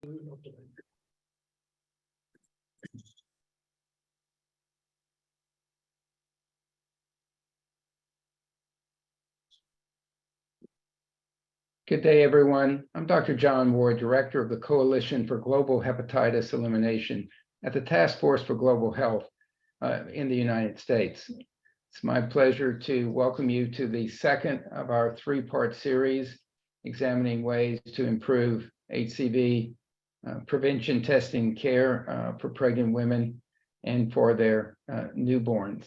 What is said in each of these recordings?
Good day, everyone. I'm Dr. John Ward, Director of the Coalition for Global Hepatitis Elimination at the Task Force for Global Health in the United States. It's my pleasure to welcome you to the second of our three-part series examining ways to improve HCV prevention, testing, care for pregnant women and for their newborns.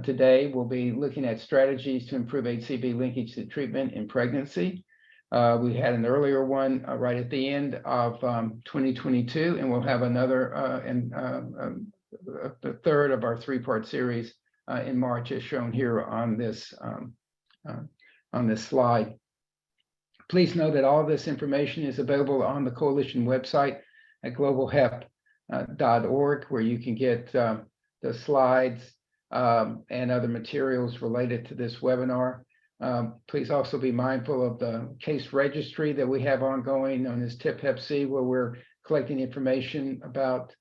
Today, we'll be looking at strategies to improve HCV linkage to treatment in pregnancy. We had an earlier one right at the end of 2022, and we'll have another the third of our three-part series in March, as shown here on this slide. Please know that all this information is available on the Coalition website at globalhep.org, where you can get the slides and other materials related to this webinar. Please also be mindful of the case registry that we have ongoing, known as TiP-HepC, where we're collecting information about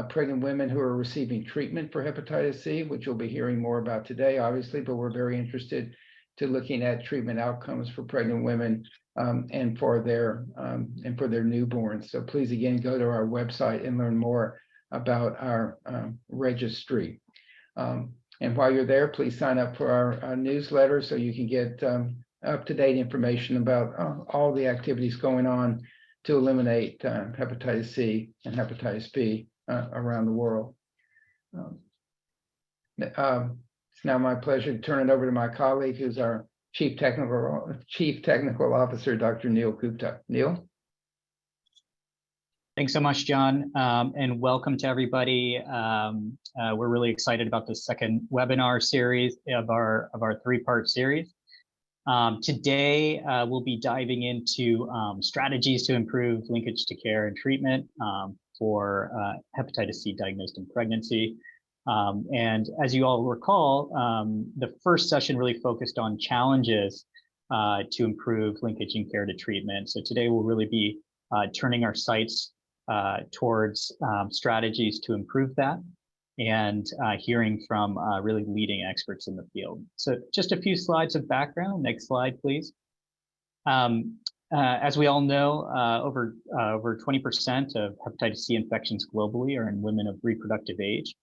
pregnant women who are receiving treatment for hepatitis C, which you'll be hearing more about today, obviously, but we're very interested to looking at treatment outcomes for pregnant women and for their newborns. So please, again, go to our website and learn more about our registry. And while you're there, please sign up for our newsletter so you can get up-to-date information about all the activities going on to eliminate hepatitis C and hepatitis B around the world. It's now my pleasure to turn it over to my colleague, who's our Chief Technical Officer, Dr. Neil Gupta. Neil? Thanks so much, John, and welcome to everybody. We're really excited about the second webinar series of our three-part series. Today, we'll be diving into strategies to improve linkage to care and treatment for hepatitis C diagnosed in pregnancy. And as you all recall, the first session really focused on challenges to improve linkage and care to treatment. So today we'll really be turning our sights towards strategies to improve that and hearing from really leading experts in the field. So just a few slides of background. Next slide, please. As we all know, over 20% of hepatitis C infections globally are in women of reproductive age.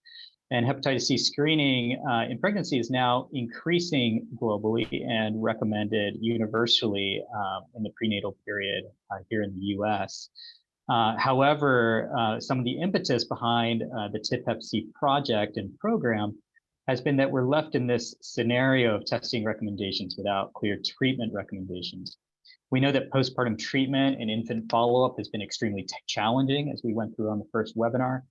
And hepatitis C screening in pregnancy is now increasing globally and recommended universally in the prenatal period here in the US. However, some of the impetus behind the TiP-HepC project and program has been that we're left in this scenario of testing recommendations without clear treatment recommendations. We know that postpartum treatment and infant follow-up has been extremely challenging, as we went through on the first webinar.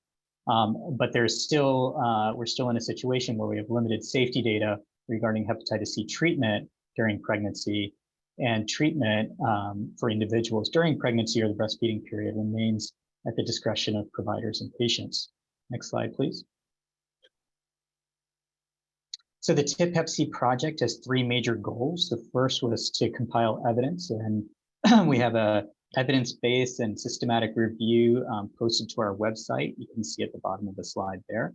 But there's still, we're still in a situation where we have limited safety data regarding hepatitis C treatment during pregnancy, and treatment for individuals during pregnancy or the breastfeeding period remains at the discretion of providers and patients. Next slide, please. So the TiP-HepC project has three major goals. The first was to compile evidence, and we have a evidence-based and systematic review posted to our website. You can see at the bottom of the slide there.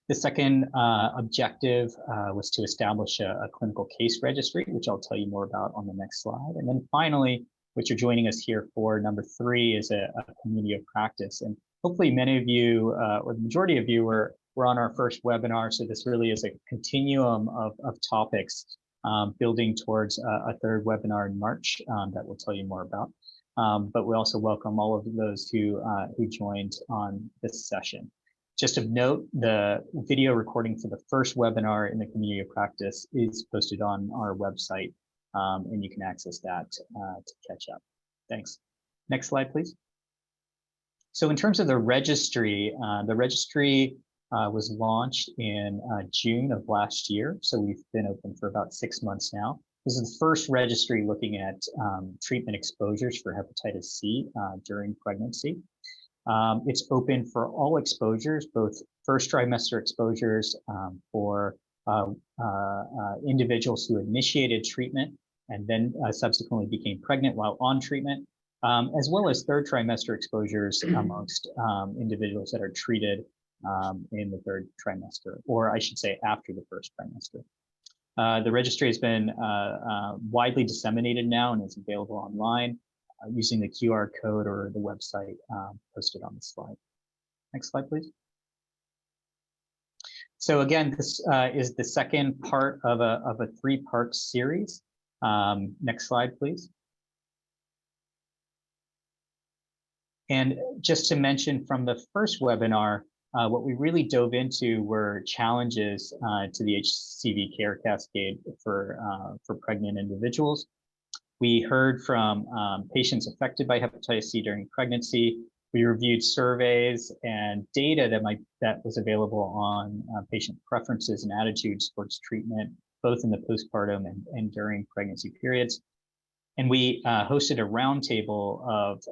The second objective was to establish a clinical case registry, which I'll tell you more about on the next slide. And then finally, what you're joining us here for, number three, is a community of practice. And hopefully many of you, or the majority of you, were on our first webinar. So this really is a continuum of topics building towards a third webinar in March that we'll tell you more about. But we also welcome all of those who joined on this session. Just of note, the video recording for the first webinar in the community of practice is posted on our website, and you can access that to catch up. Thanks. Next slide, please. So in terms of the registry was launched in June of last year. So we've been open for about 6 months now. This is the first registry looking at treatment exposures for hepatitis C during pregnancy. It's open for all exposures, both first trimester exposures for individuals who initiated treatment and then subsequently became pregnant while on treatment, as well as third trimester exposures amongst individuals that are treated in the third trimester, or I should say after the first trimester. The registry has been widely disseminated now and is available online using the QR code or the website posted on the slide. Next slide, please. So again, this is the second part of a three-part series. Next slide, please. And just to mention from the first webinar, what we really dove into were challenges to the HCV care cascade for pregnant individuals. We heard from patients affected by hepatitis C during pregnancy. We reviewed surveys and data that was available on patient preferences and attitudes towards treatment, both in the postpartum and during pregnancy periods. And we hosted a roundtable of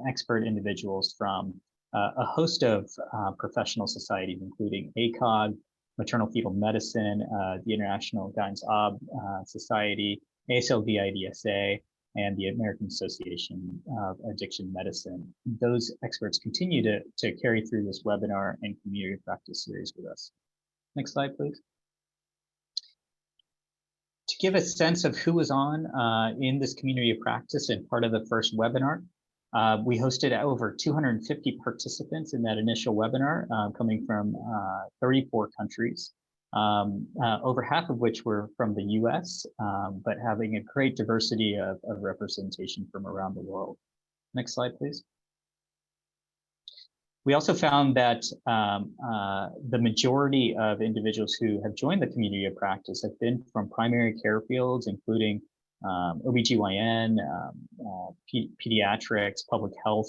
expert individuals from a host of professional societies, including ACOG, Maternal Fetal Medicine, the International Gyn's Ob Society, ASLVIDSA, and the American Association of Addiction Medicine. Those experts continue to carry through this webinar and community of practice series with us. Next slide, please. To give a sense of who was on in this community of practice and part of the first webinar, we hosted over 250 participants in that initial webinar, coming from 34 countries, over half of which were from the US, but having a great diversity of representation from around the world. Next slide, please. We also found that the majority of individuals who have joined the community of practice have been from primary care fields, including OBGYN, pediatrics, public health,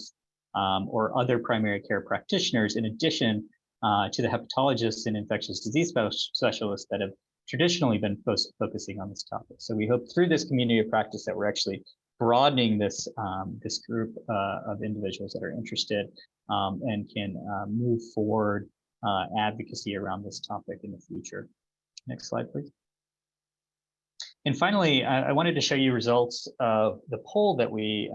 or other primary care practitioners, in addition to the hepatologists and infectious disease specialists that have traditionally been focusing on this topic. So we hope through this community of practice that we're actually broadening this group of individuals that are interested and can move forward advocacy around this topic in the future. Next slide, please. And finally, I wanted to show you results of the poll that we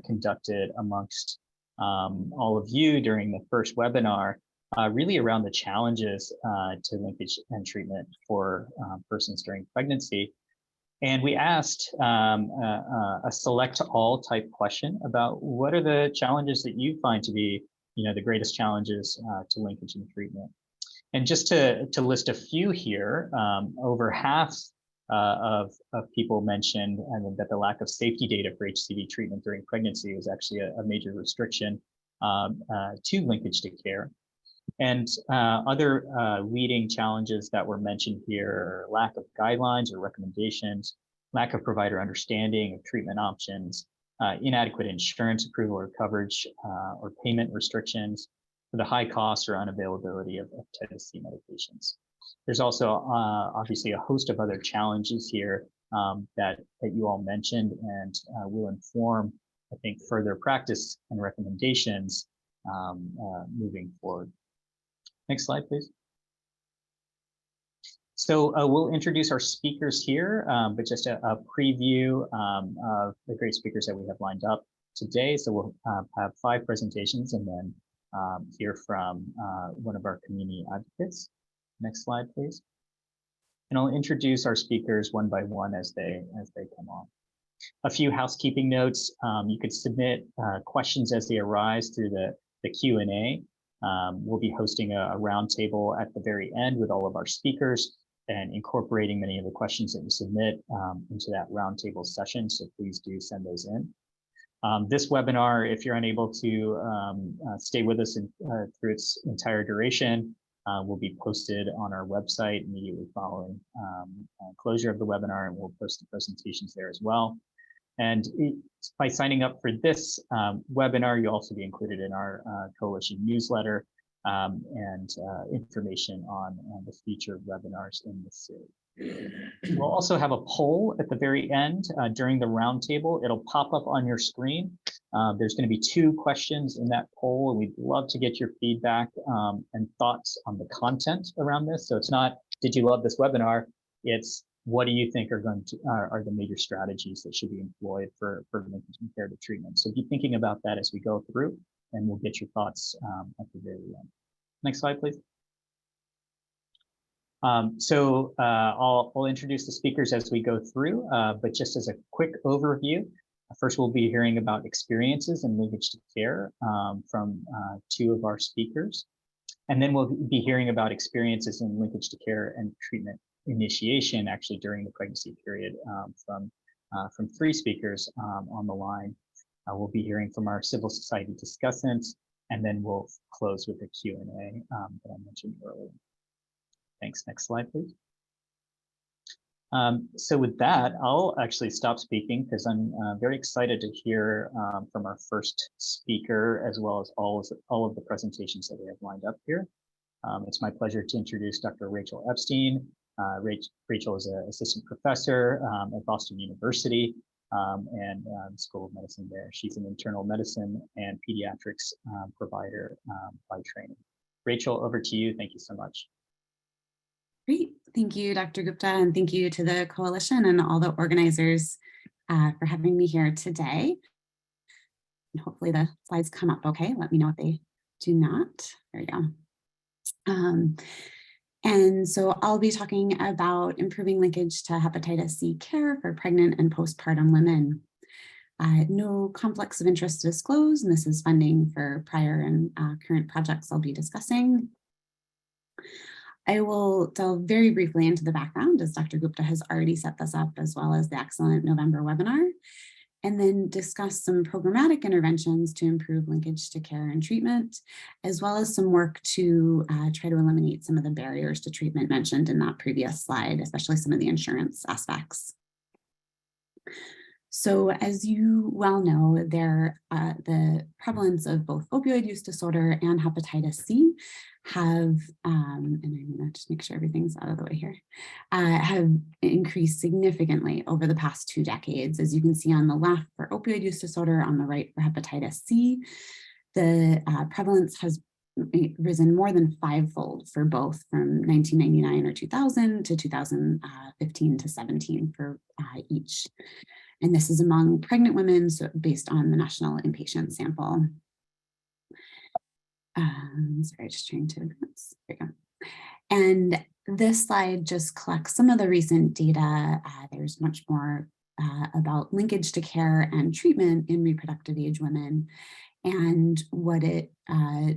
conducted amongst all of you during the first webinar, really around the challenges to linkage and treatment for persons during pregnancy. And we asked a select all type question about what are the challenges that you find to be, the greatest challenges to linkage and treatment. And just to list a few here, over half of people mentioned that the lack of safety data for HCV treatment during pregnancy was actually a major restriction to linkage to care. And other leading challenges that were mentioned here are lack of guidelines or recommendations, lack of provider understanding of treatment options, inadequate insurance approval or coverage or payment restrictions, for the high cost or unavailability of hepatitis C medications. There's also obviously a host of other challenges here that you all mentioned and will inform, I think, further practice and recommendations moving forward. Next slide, please. So we'll introduce our speakers here, but just a preview of the great speakers that we have lined up today. So we'll have 5 presentations and then hear from one of our community advocates. Next slide, please. And I'll introduce our speakers one by one as they come on. A few housekeeping notes. You could submit questions as they arise through the Q&A. We'll be hosting a roundtable at the very end with all of our speakers and incorporating many of the questions that you submit into that roundtable session. So please do send those in. This webinar, if you're unable to stay with us through its entire duration, will be posted on our website immediately following closure of the webinar, and we'll post the presentations there as well. And by signing up for this webinar, you'll also be included in our coalition newsletter and information on the future webinars in this series. We'll also have a poll at the very end during the roundtable. It'll pop up on your screen. There's going to be 2 questions in that poll, and we'd love to get your feedback and thoughts on the content around this. So it's not, did you love this webinar? It's, what do you think are are the major strategies that should be employed for linkage and care to treatment? So be thinking about that as we go through, and we'll get your thoughts at the very end. Next slide, please. I'll introduce the speakers as we go through, but just as a quick overview, first we'll be hearing about experiences in linkage to care from two of our speakers. And then we'll be hearing about experiences in linkage to care and treatment initiation actually during the pregnancy period from three speakers on the line. We'll be hearing from our civil society discussants, and then we'll close with a Q&A that I mentioned earlier. Thanks. Next slide, please. So with that, I'll actually stop speaking because I'm very excited to hear from our first speaker, as well as all of the presentations that we have lined up here. It's my pleasure to introduce Dr. Rachel Epstein. Rachel is an assistant professor at Boston University and School of Medicine there. She's an internal medicine and pediatrics provider by training. Rachel, over to you. Thank you so much. Great. Thank you, Dr. Gupta, and thank you to the coalition and all the organizers for having me here today. And hopefully the slides come up okay. Let me know if they do not. There we go. And so I'll be talking about improving linkage to hepatitis C care for pregnant and postpartum women. No conflicts of interest to disclose, and this is funding for prior and current projects I'll be discussing. I will delve very briefly into the background, as Dr. Gupta has already set this up, as well as the excellent November webinar, and then discuss some programmatic interventions to improve linkage to care and treatment, as well as some work to try to eliminate some of the barriers to treatment mentioned in that previous slide, especially some of the insurance aspects. So as you well know, the prevalence of both opioid use disorder and hepatitis C have, and I'm gonna just make sure everything's out of the way here, have increased significantly over the past 2 decades. As you can see on the left for opioid use disorder, on the right for hepatitis C, the prevalence has risen more than 5-fold for both from 1999 or 2000 to 2015 to 17 for each. And this is among pregnant women, so based on the national inpatient sample. Sorry, just trying to advance. There we go. And this slide just collects some of the recent data. There's much more about linkage to care and treatment in reproductive age women. And what it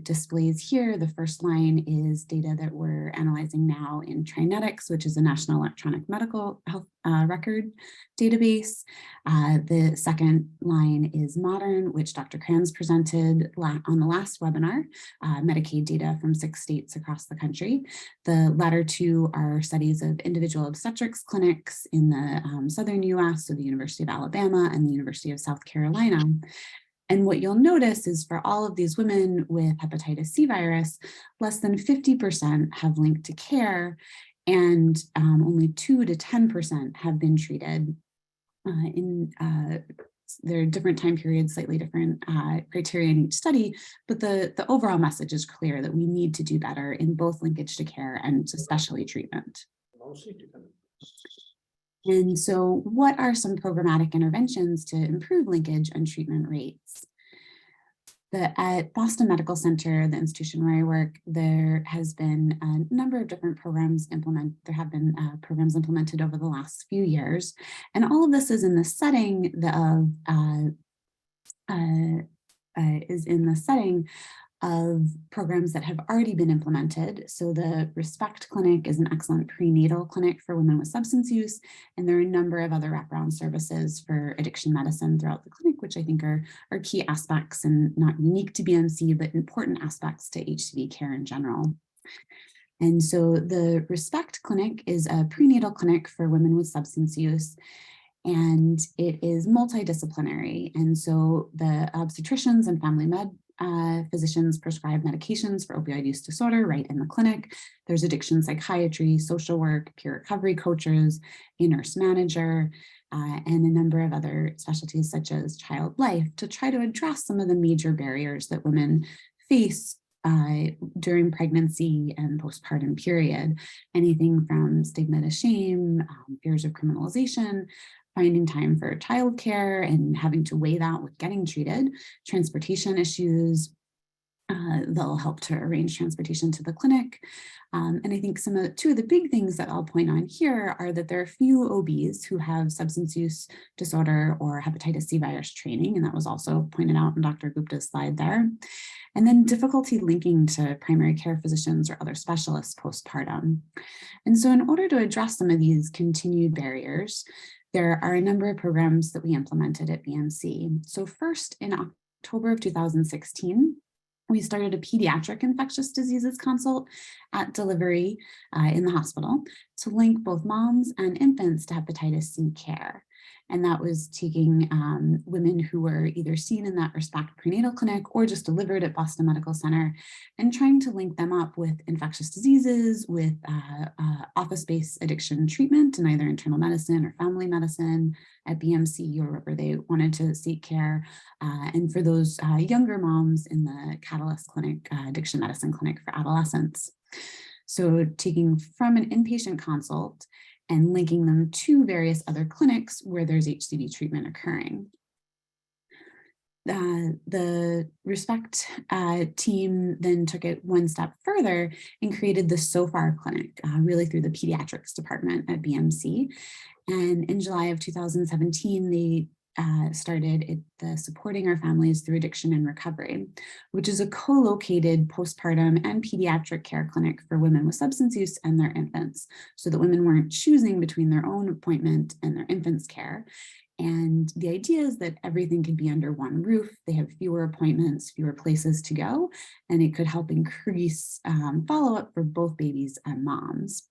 displays here, the first line is data that we're analyzing now in Trinetics, which is a national electronic medical health record database. The second line is Modern, which Dr. Kranz presented on the last webinar, Medicaid data from 6 states across the country. The latter two are studies of individual obstetrics clinics in the southern US, so the University of Alabama and the University of South Carolina. And what you'll notice is for all of these women with hepatitis C virus, less than 50% have linked to care, and only 2 to 10% have been treated. There are different time periods, slightly different criteria in each study, but the overall message is clear that we need to do better in both linkage to care and especially treatment. And so what are some programmatic interventions to improve linkage and treatment rates? At Boston Medical Center, the institution where I work, there has been a number of different programs programs implemented over the last few years. And all of this is in the setting of programs that have already been implemented. So the Respect Clinic is an excellent prenatal clinic for women with substance use, and there are a number of other wraparound services for addiction medicine throughout the clinic, which I think are key aspects and not unique to BMC, but important aspects to HCV care in general. And so the Respect Clinic is a prenatal clinic for women with substance use, and it is multidisciplinary. And so the obstetricians and family med physicians prescribe medications for opioid use disorder right in the clinic. There's addiction psychiatry, social work, peer recovery coaches, a nurse manager, and a number of other specialties such as child life to try to address some of the major barriers that women face during pregnancy and postpartum period, anything from stigma to shame, fears of criminalization, finding time for childcare and having to weigh that with getting treated, transportation issues. They'll help to arrange transportation to the clinic. And I think two of the big things that I'll point on here are that there are few OBs who have substance use disorder or hepatitis C virus training, and that was also pointed out in Dr. Gupta's slide there. And then difficulty linking to primary care physicians or other specialists postpartum. And so in order to address some of these continued barriers, there are a number of programs that we implemented at BMC. So first, in October of 2016, we started a pediatric infectious diseases consult at delivery in the hospital to link both moms and infants to hepatitis C care. And that was taking women who were either seen in that respect prenatal clinic or just delivered at Boston Medical Center and trying to link them up with infectious diseases, with office-based addiction treatment in either internal medicine or family medicine at BMC or wherever they wanted to seek care. And for those younger moms in the Catalyst Clinic, addiction medicine clinic for adolescents. So taking from an inpatient consult and linking them to various other clinics where there's HCV treatment occurring. The Respect team then took it one step further and created the SOFAR clinic, really through the pediatrics department at BMC. And in July of 2017, they started the Supporting Our Families Through Addiction and Recovery, which is a co-located postpartum and pediatric care clinic for women with substance use and their infants, so that women weren't choosing between their own appointment and their infant's care. And the idea is that everything could be under one roof. They have fewer appointments, fewer places to go, and it could help increase follow-up for both babies and moms.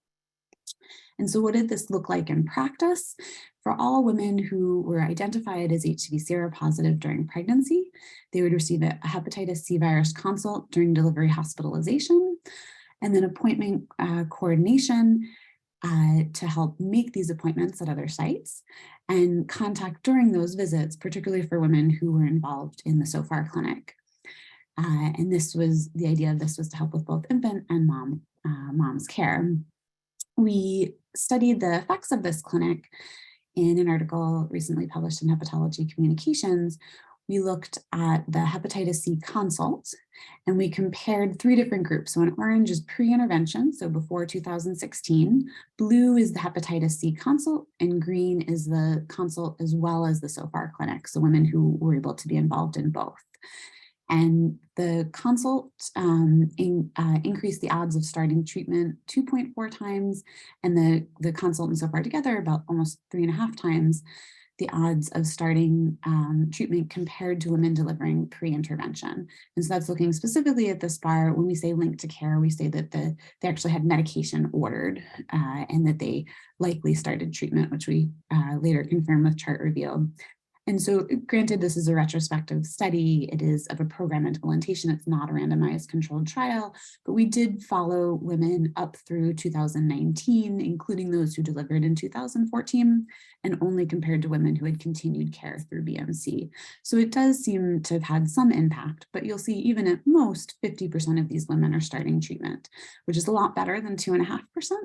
And so what did this look like in practice? For all women who were identified as HCV seropositive during pregnancy, they would receive a hepatitis C virus consult during delivery hospitalization, and then appointment coordination to help make these appointments at other sites, and contact during those visits, particularly for women who were involved in the SOFAR clinic. And this was, the idea of this was to help with both infant and mom's care. We studied the effects of this clinic in an article recently published in Hepatology Communications. We looked at the hepatitis C consult, and we compared 3 different groups. So in orange is pre-intervention, so before 2016. Blue is the hepatitis C consult, and green is the consult as well as the SOFAR clinic, so women who were able to be involved in both. And the consult increased the odds of starting treatment 2.4 times, and the consult and SOFAR together about almost 3.5 times the odds of starting treatment compared to women delivering pre-intervention. And so that's looking specifically at this bar. When we say link to care, we say that they actually had medication ordered and that they likely started treatment, which we later confirmed with chart review. And so granted, this is a retrospective study. It is of a program implementation. It's not a randomized controlled trial, but we did follow women up through 2019, including those who delivered in 2014, and only compared to women who had continued care through BMC. So it does seem to have had some impact, but you'll see even at most 50% of these women are starting treatment, which is a lot better than 2.5%,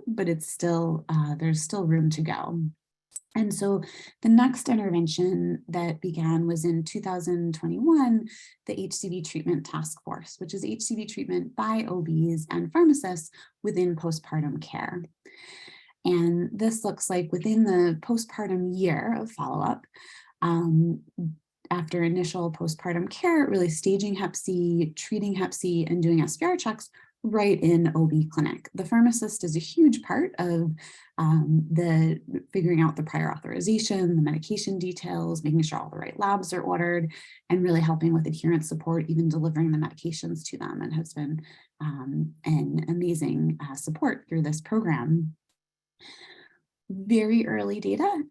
but it's still, there's still room to go. And so the next intervention that began was in 2021, the HCV treatment task force, which is HCV treatment by OBs and pharmacists within postpartum care. And this looks like within the postpartum year of follow-up, after initial postpartum care, really staging Hep C, treating Hep C, and doing SVR checks right in OB clinic. The pharmacist is a huge part of the figuring out the prior authorization, the medication details, making sure all the right labs are ordered, and really helping with adherence support, even delivering the medications to them, and has been an amazing support through this program. Very early data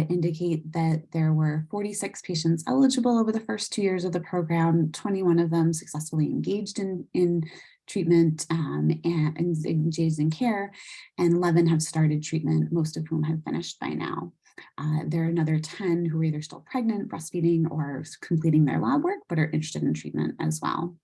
indicate that there were 46 patients eligible over the first 2 years of the program, 21 of them successfully engaged in treatment and engaged in care, and 11 have started treatment, most of whom have finished by now. There are another 10 who are either still pregnant, breastfeeding, or completing their lab work, but are interested in treatment as well.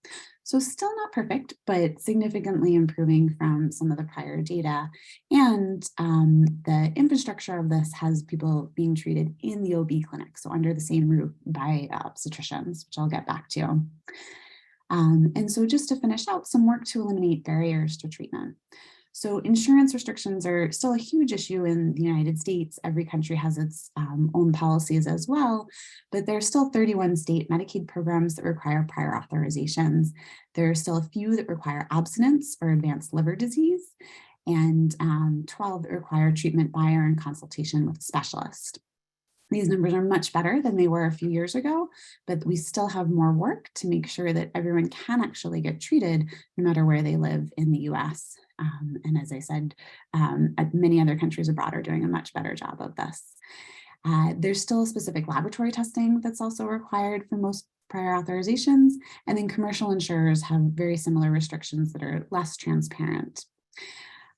So still not perfect, but significantly improving from some of the prior data. And the infrastructure of this has people being treated in the OB clinic, so under the same roof by obstetricians, which I'll get back to. And so just to finish out, some work to eliminate barriers to treatment. So insurance restrictions are still a huge issue in the United States. Every country has its own policies as well, but there are still 31 state Medicaid programs that require prior authorizations. There are still a few that require abstinence or advanced liver disease, and 12 that require treatment by or in consultation with a specialist. These numbers are much better than they were a few years ago, but we still have more work to make sure that everyone can actually get treated no matter where they live in the US. And as I said, many other countries abroad are doing a much better job of this. There's still specific laboratory testing that's also required for most prior authorizations, and then commercial insurers have very similar restrictions that are less transparent.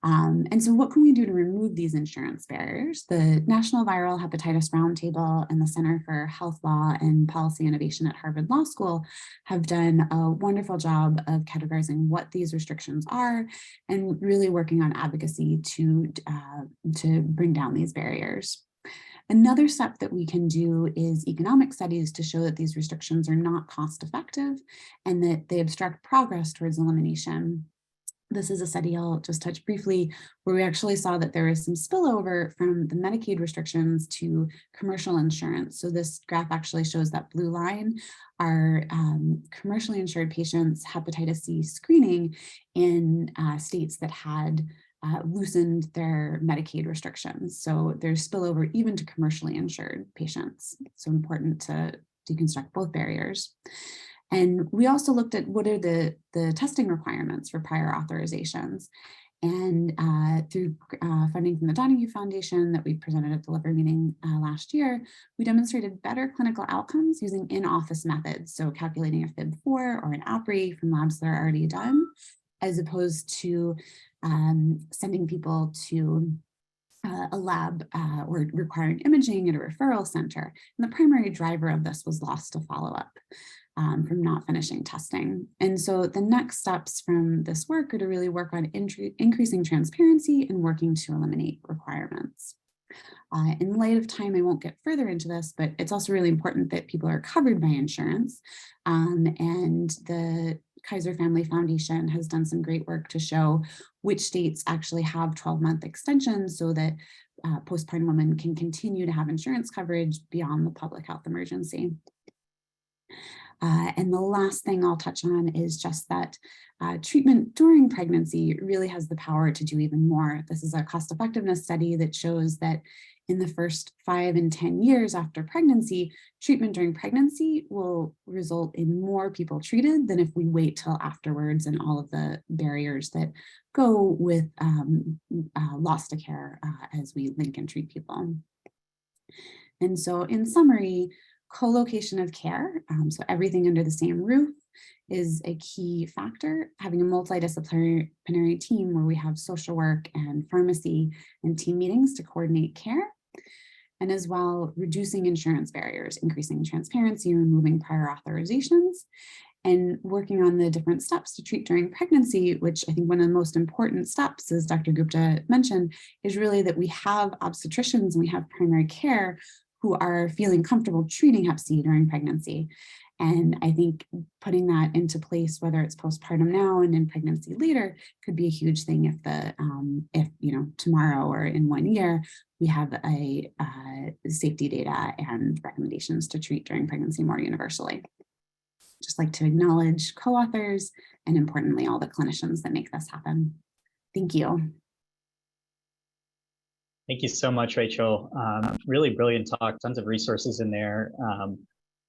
And so what can we do to remove these insurance barriers? The National Viral Hepatitis Roundtable and the Center for Health Law and Policy Innovation at Harvard Law School have done a wonderful job of categorizing what these restrictions are and really working on advocacy to bring down these barriers. Another step that we can do is economic studies to show that these restrictions are not cost effective and that they obstruct progress towards elimination. This is a study I'll just touch briefly, where we actually saw that there is some spillover from the Medicaid restrictions to commercial insurance. So this graph actually shows that blue line are commercially insured patients' hepatitis C screening in states that had loosened their Medicaid restrictions. So there's spillover even to commercially insured patients. So important to deconstruct both barriers. And we also looked at what are the testing requirements for prior authorizations. And through funding from the Donahue Foundation that we presented at the liver meeting last year, we demonstrated better clinical outcomes using in-office methods. So calculating a FIB4 or an APRI from labs that are already done, as opposed to sending people to a lab or requiring imaging at a referral center. And the primary driver of this was loss to follow-up. From not finishing testing. And so the next steps from this work are to really work on increasing transparency and working to eliminate requirements. In light of time, I won't get further into this, but it's also really important that people are covered by insurance. And the Kaiser Family Foundation has done some great work to show which states actually have 12-month extensions so that postpartum women can continue to have insurance coverage beyond the public health emergency. And the last thing I'll touch on is just that treatment during pregnancy really has the power to do even more. This is a cost effectiveness study that shows that in the first 5 and 10 years after pregnancy, treatment during pregnancy will result in more people treated than if we wait till afterwards and all of the barriers that go with loss to care as we link and treat people. And so in summary, co-location of care, so everything under the same roof, is a key factor. Having a multidisciplinary team where we have social work and pharmacy and team meetings to coordinate care, and as well reducing insurance barriers, increasing transparency, removing prior authorizations, and working on the different steps to treat during pregnancy, which I think one of the most important steps, as Dr. Gupta mentioned, is really that we have obstetricians and we have primary care who are feeling comfortable treating Hep C during pregnancy. And I think putting that into place, whether it's postpartum now and in pregnancy later, could be a huge thing if tomorrow or in 1 year, we have a safety data and recommendations to treat during pregnancy more universally. Just like to acknowledge co-authors and importantly, all the clinicians that make this happen. Thank you. Thank you so much, Rachel. Really brilliant talk, tons of resources in there.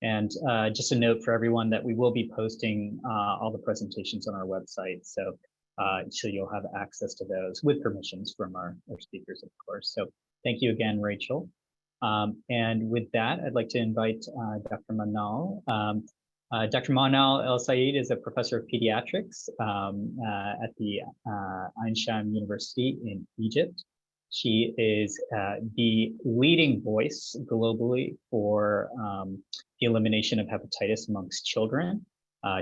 And just a note for everyone that we will be posting all the presentations on our website. So you'll have access to those with permissions from our speakers, of course. So thank you again, Rachel. And with that, I'd like to invite Dr. Manal. Dr. Manal El Sayed is a professor of pediatrics at the Ain Shams University in Egypt. She is the leading voice globally for the elimination of hepatitis amongst children.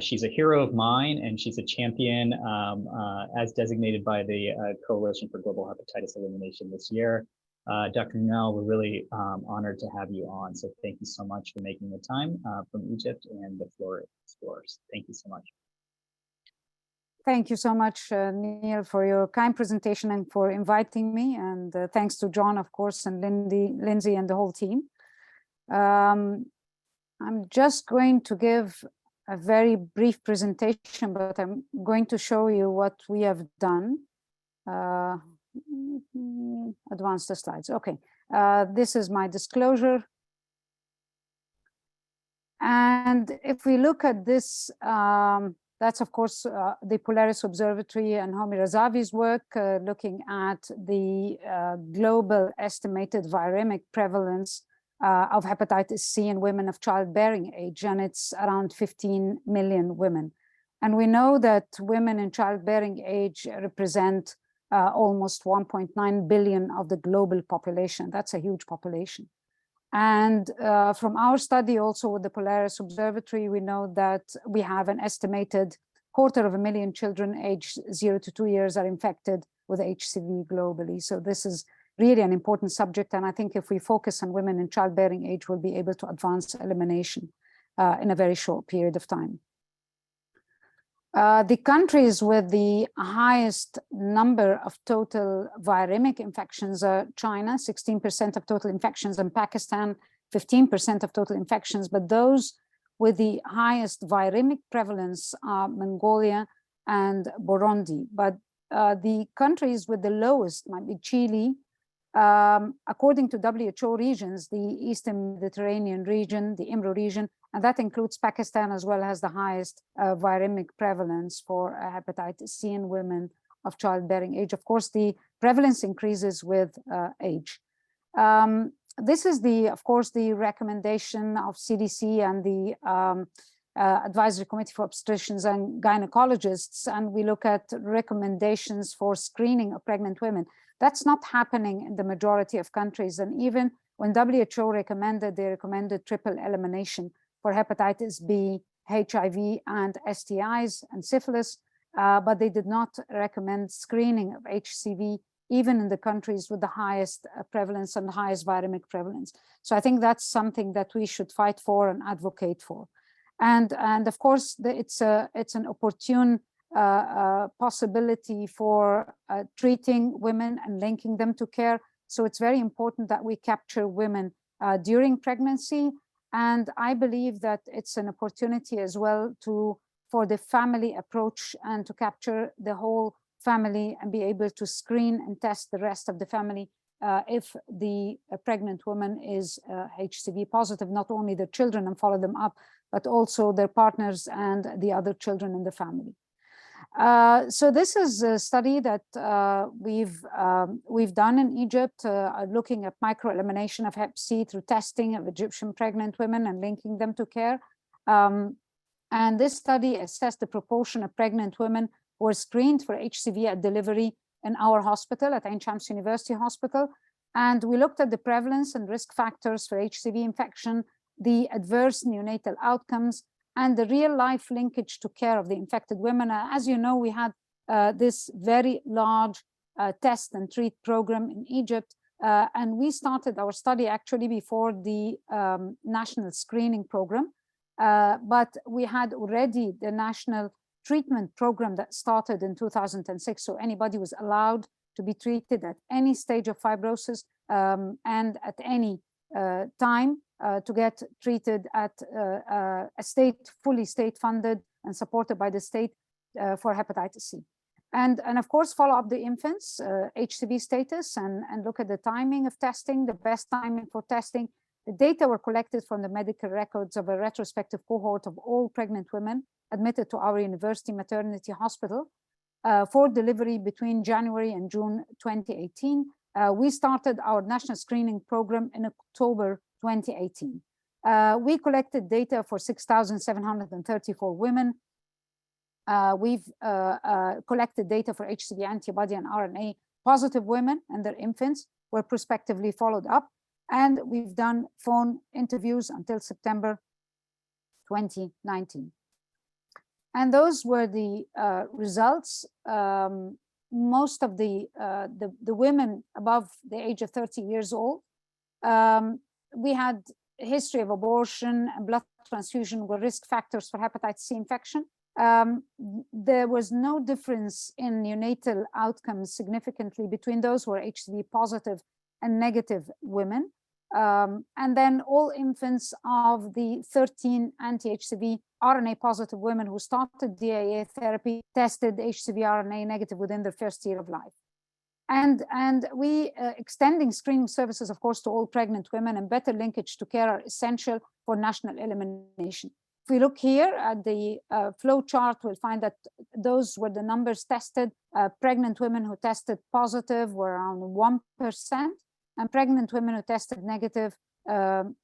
She's a hero of mine, and she's a champion as designated by the Coalition for Global Hepatitis Elimination this year. Dr. Nunal, we're really honored to have you on. So thank you so much for making the time from Egypt, and the floor is yours. Thank you so much. Thank you so much, Neil, for your kind presentation and for inviting me. And thanks to John, of course, and Lindsay and the whole team. I'm just going to give a very brief presentation, but I'm going to show you what we have done. Advance the slides. Okay, this is my disclosure. And if we look at this, that's, of course, the Polaris Observatory and Homi Razavi's work looking at the global estimated viremic prevalence of hepatitis C in women of childbearing age, and it's around 15 million women. And we know that women in childbearing age represent almost 1.9 billion of the global population. That's a huge population. And from our study also with the Polaris Observatory, we know that we have an estimated 250,000 children aged 0 to 2 years are infected with HCV globally. So this is really an important subject. And I think if we focus on women in childbearing age, we'll be able to advance elimination in a very short period of time. The countries with the highest number of total viremic infections are China, 16% of total infections, and Pakistan, 15% of total infections. But those with the highest viremic prevalence are Mongolia and Burundi. But the countries with the lowest might be Chile. According to WHO regions, the Eastern Mediterranean region, the IMRO region, and that includes Pakistan as well, has the highest viremic prevalence for hepatitis C in women of childbearing age. Of course, the prevalence increases with age. This is of course, the recommendation of CDC and the Advisory Committee for Obstetricians and Gynecologists, and we look at recommendations for screening of pregnant women. That's not happening in the majority of countries. And even when WHO recommended, they recommended triple elimination for hepatitis B, HIV, and STIs and syphilis, but they did not recommend screening of HCV, even in the countries with the highest prevalence and the highest viremic prevalence. So I think that's something that we should fight for and advocate for. And of course, it's an opportune possibility for treating women and linking them to care. So it's very important that we capture women during pregnancy. And I believe that it's an opportunity as well for the family approach and to capture the whole family and be able to screen and test the rest of the family if the pregnant woman is HCV positive, not only their children and follow them up, but also their partners and the other children in the family. So this is a study that we've done in Egypt, looking at microelimination of Hep C through testing of Egyptian pregnant women and linking them to care. And this study assessed the proportion of pregnant women who were screened for HCV at delivery in our hospital, at Ain Shams University Hospital. And we looked at the prevalence and risk factors for HCV infection, the adverse neonatal outcomes, and the real-life linkage to care of the infected women. As you know, we had this very large test and treat program in Egypt, and we started our study actually before the national screening program, but we had already the national treatment program that started in 2006, so anybody was allowed to be treated at any stage of fibrosis and at any time to get treated at a fully state-funded and supported by the state for hepatitis C. And of course, follow up the infants' HCV status and look at the timing of testing, the best timing for testing. The data were collected from the medical records of a retrospective cohort of all pregnant women admitted to our university maternity hospital for delivery between January and June 2018. We started our national screening program in October 2018. We collected data for 6,734 women. We've collected data for HCV antibody and RNA positive women and their infants were prospectively followed up. And we've done phone interviews until September 2019. And those were the results. Most of the women above the age of 30 years old, we had a history of abortion and blood transfusion were risk factors for hepatitis C infection. There was no difference in neonatal outcomes significantly between those who are HCV positive and negative women. And then all infants of the 13 anti-HCV RNA positive women who started DAA therapy tested HCV RNA negative within their first year of life. And we extending screening services, of course, to all pregnant women and better linkage to care are essential for national elimination. If we look here at the flow chart, we'll find that those were the numbers tested. Pregnant women who tested positive were around 1%, and pregnant women who tested negative for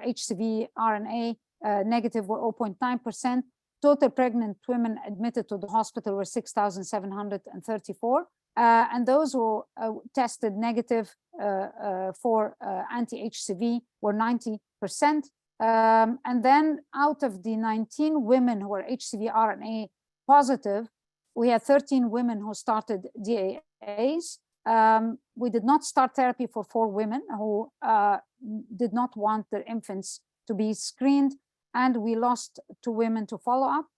HCV RNA negative were 0.9%. Total pregnant women admitted to the hospital were 6,734. And those who tested negative for anti-HCV were 90%. And then out of the 19 women who were HCV RNA positive, we had 13 women who started DAAs. We did not start therapy for 4 women who did not want their infants to be screened, and we lost 2 women to follow up.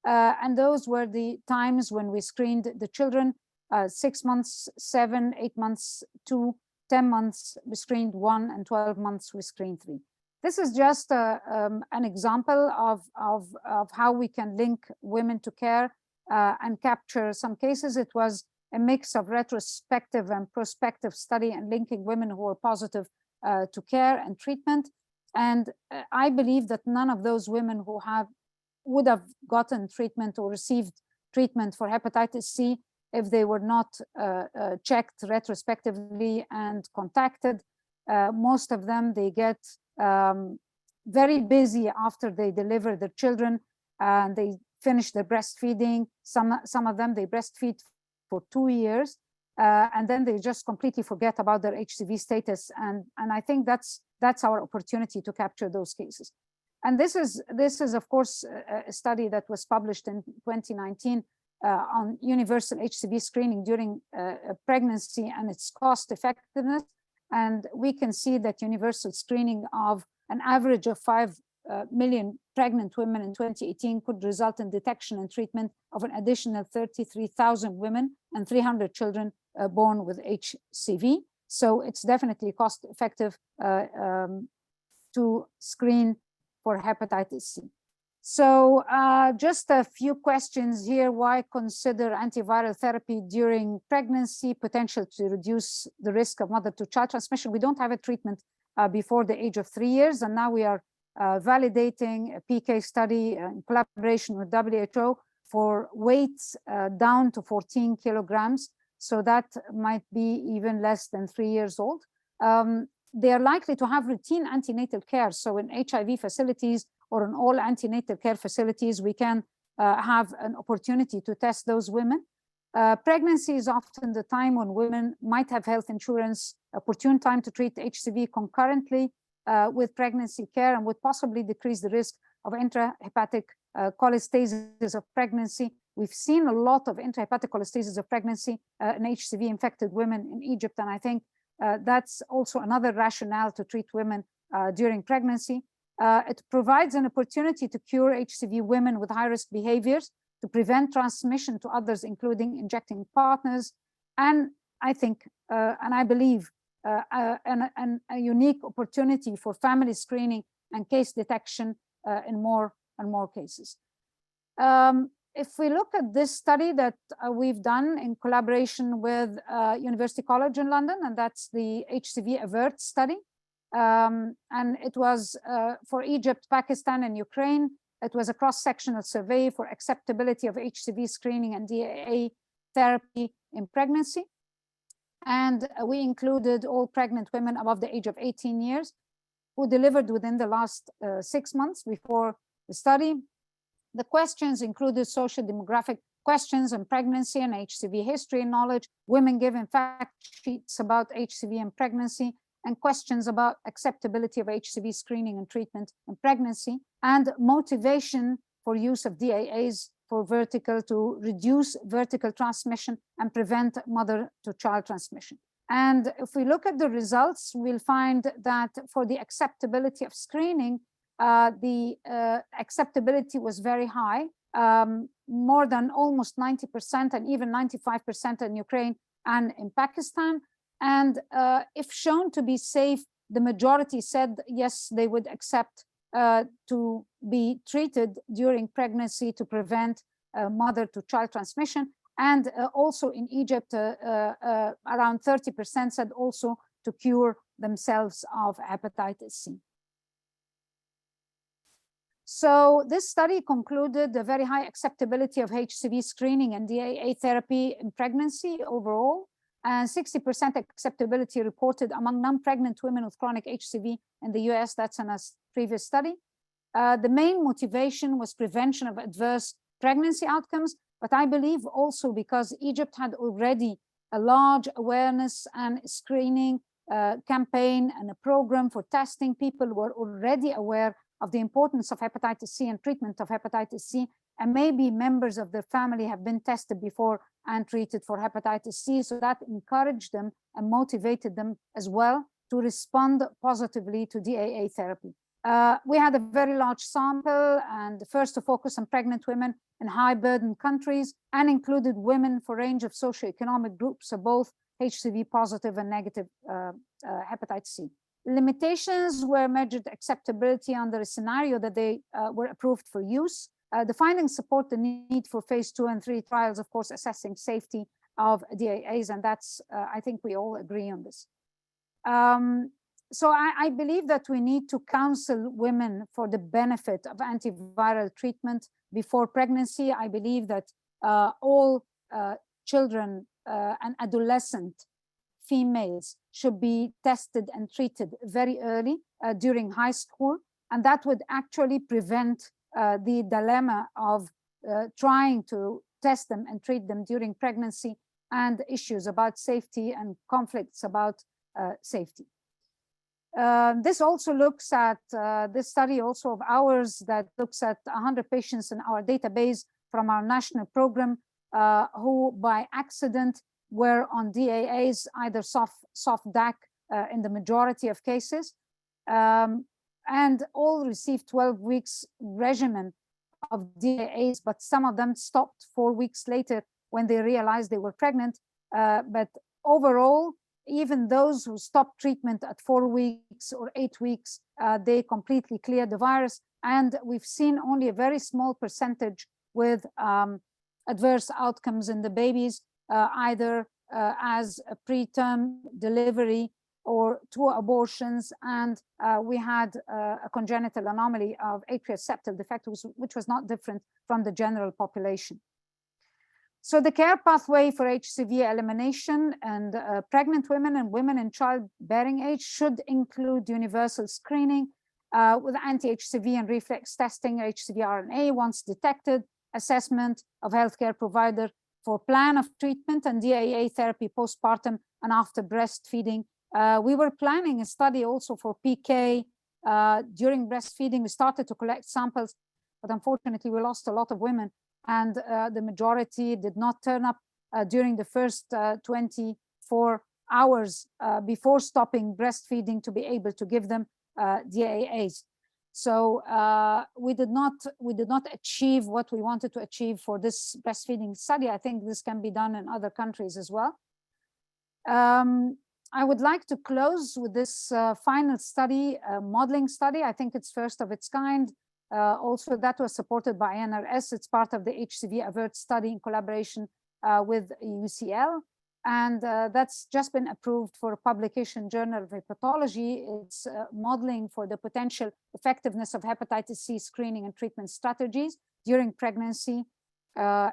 And those were the times when we screened the children. 6 months, 7, 8 months, 2, 10 months, we screened 1, and 12 months, we screened 3. This is just an example of how we can link women to care and capture some cases. It was a mix of retrospective and prospective study and linking women who were positive to care and treatment. And I believe that none of those women who would have gotten treatment or received treatment for hepatitis C if they were not checked retrospectively and contacted. Most of them, they get very busy after they deliver their children and they finish their breastfeeding. Some of them, they breastfeed for 2 years and then they just completely forget about their HCV status. And I think that's our opportunity to capture those cases. And this is of course a study that was published in 2019 on universal HCV screening during pregnancy and its cost effectiveness. And we can see that universal screening of an average of 5 million pregnant women in 2018 could result in detection and treatment of an additional 33,000 women and 300 children born with HCV. So it's definitely cost effective to screen for hepatitis C. So just a few questions here. Why consider antiviral therapy during pregnancy? Potential to reduce the risk of mother-to-child transmission. We don't have a treatment before the age of 3 years, and now we are validating a PK study in collaboration with WHO for weights down to 14 kilograms. So that might be even less than 3 years old. They are likely to have routine antenatal care. So in HIV facilities or in all antenatal care facilities, we can have an opportunity to test those women. Pregnancy is often the time when women might have health insurance, opportune time to treat HCV concurrently with pregnancy care and would possibly decrease the risk of intrahepatic cholestasis of pregnancy. We've seen a lot of intrahepatic cholestasis of pregnancy in HCV infected women in Egypt, and I think that's also another rationale to treat women during pregnancy. It provides an opportunity to cure HCV women with high-risk behaviors to prevent transmission to others, including injecting partners. And I think, and I believe, a unique opportunity for family screening and case detection in more and more cases. If we look at this study that we've done in collaboration with University College in London, and that's the HCV AVERT study. And it was for Egypt, Pakistan, and Ukraine. It was a cross-sectional survey for acceptability of HCV screening and DAA therapy in pregnancy. And we included all pregnant women above the age of 18 years who delivered within the last 6 months before the study. The questions included social demographic questions on pregnancy and HCV history knowledge, women given fact sheets about HCV and pregnancy, and questions about acceptability of HCV screening and treatment in pregnancy, and motivation for use of DAAs for vertical to reduce vertical transmission and prevent mother-to-child transmission. And if we look at the results, we'll find that for the acceptability of screening, the acceptability was very high, more than almost 90% and even 95% in Ukraine and in Pakistan. And if shown to be safe, the majority said yes, they would accept to be treated during pregnancy to prevent mother-to-child transmission. And also in Egypt, around 30% said also to cure themselves of hepatitis C. So this study concluded the very high acceptability of HCV screening and DAA therapy in pregnancy overall, and 60% acceptability reported among non-pregnant women with chronic HCV in the US. That's in a previous study. The main motivation was prevention of adverse pregnancy outcomes, but I believe also because Egypt had already a large awareness and screening campaign and a program for testing. People were already aware of the importance of hepatitis C and treatment of hepatitis C, and maybe members of their family have been tested before and treated for hepatitis C. So that encouraged them and motivated them as well to respond positively to DAA therapy. We had a very large sample, and first to focus on pregnant women in high burden countries, and included women for a range of socioeconomic groups, so both HCV positive and negative hepatitis C. Limitations were measured acceptability under a scenario that they were approved for use. The findings support the need for phase 2 and 3 trials, of course, assessing safety of DAAs, and that's, I think we all agree on this. So I believe that we need to counsel women for the benefit of antiviral treatment before pregnancy. I believe that all children and adolescent females should be tested and treated very early during high school, and that would actually prevent the dilemma of trying to test them and treat them during pregnancy and issues about safety and conflicts about safety. This also looks at, this study also of ours that looks at 100 patients in our database from our national program who by accident were on DAAs, either soft DAC in the majority of cases, and all received 12 weeks regimen of DAAs, but some of them stopped 4 weeks later when they realized they were pregnant. But overall, even those who stopped treatment at 4 weeks or 8 weeks, they completely cleared the virus. And we've seen only a very small percentage with adverse outcomes in the babies, either as a preterm delivery or 2 abortions, and we had a congenital anomaly of aqueous septal defect, which was not different from the general population. So the care pathway for HCV elimination and pregnant women and women in childbearing age should include universal screening with anti-HCV and reflex testing, HCV RNA once detected, assessment of healthcare provider for plan of treatment, and DAA therapy postpartum and after breastfeeding. We were planning a study also for PK during breastfeeding. We started to collect samples, but unfortunately we lost a lot of women, and the majority did not turn up during the first 24 hours before stopping breastfeeding to be able to give them DAAs. So we did not achieve what we wanted to achieve for this breastfeeding study. I think this can be done in other countries as well. I would like to close with this final study, modeling study. I think it's first of its kind. Also, that was supported by NRS. It's part of the HCV AVERT study in collaboration with UCL. And that's just been approved for a publication Journal of Hepatology. It's modeling for the potential effectiveness of hepatitis C screening and treatment strategies during pregnancy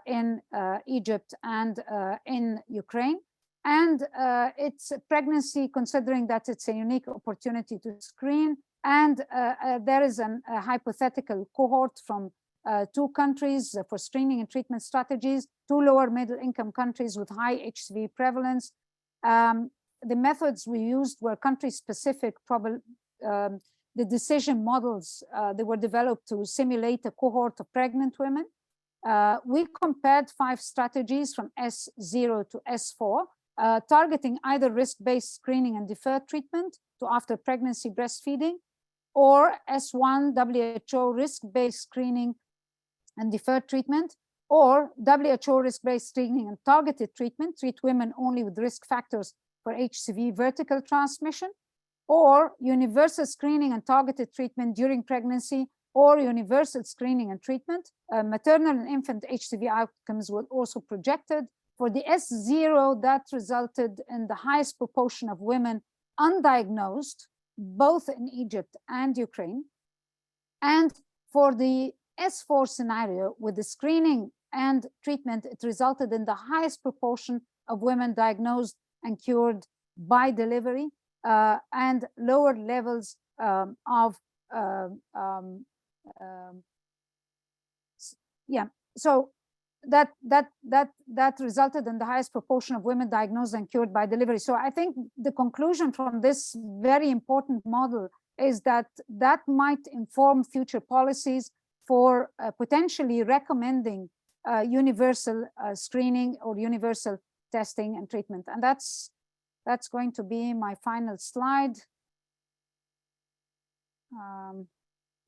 in Egypt and in Ukraine. And it's pregnancy, considering that it's a unique opportunity to screen. And there is a hypothetical cohort from 2 countries for screening and treatment strategies, 2 lower middle income countries with high HCV prevalence. The methods we used were country specific. The decision models, they were developed to simulate a cohort of pregnant women. We compared 5 strategies from S0 to S4, targeting either risk-based screening and deferred treatment to after pregnancy breastfeeding, or S1 WHO risk-based screening and deferred treatment, or WHO risk-based screening and targeted treatment, treat women only with risk factors for HCV vertical transmission, or universal screening and targeted treatment during pregnancy, or universal screening and treatment. Maternal and infant HCV outcomes were also projected. For the S0, that resulted in the highest proportion of women undiagnosed, both in Egypt and Ukraine. And for the S4 scenario, with the screening and treatment, it resulted in the highest proportion of women diagnosed and cured by delivery, and lower levels so that resulted in the highest proportion of women diagnosed and cured by delivery. So I think the conclusion from this very important model is that that might inform future policies for potentially recommending universal screening or universal testing and treatment. And that's going to be my final slide.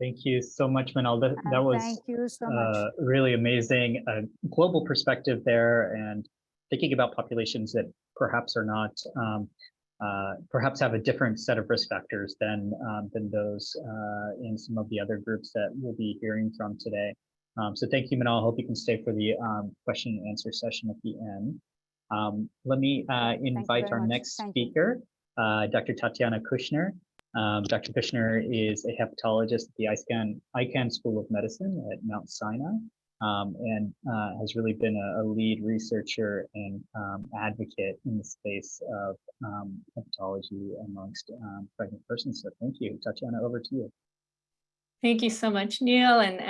Thank you so much, Manal. That was thank you so much. Really amazing global perspective there, and thinking about populations that perhaps are not, perhaps have a different set of risk factors than those in some of the other groups that we'll be hearing from today. So thank you, Manal. I hope you can stay for the question and answer session at the end. Let me invite our next speaker, Dr. Tatiana Kushner. Dr. Kushner is a hepatologist at the Icahn School of Medicine at Mount Sinai, and has really been a lead researcher and advocate in the space of hepatology amongst pregnant persons. So thank you. Tatiana, over to you. Thank you so much, Neil. And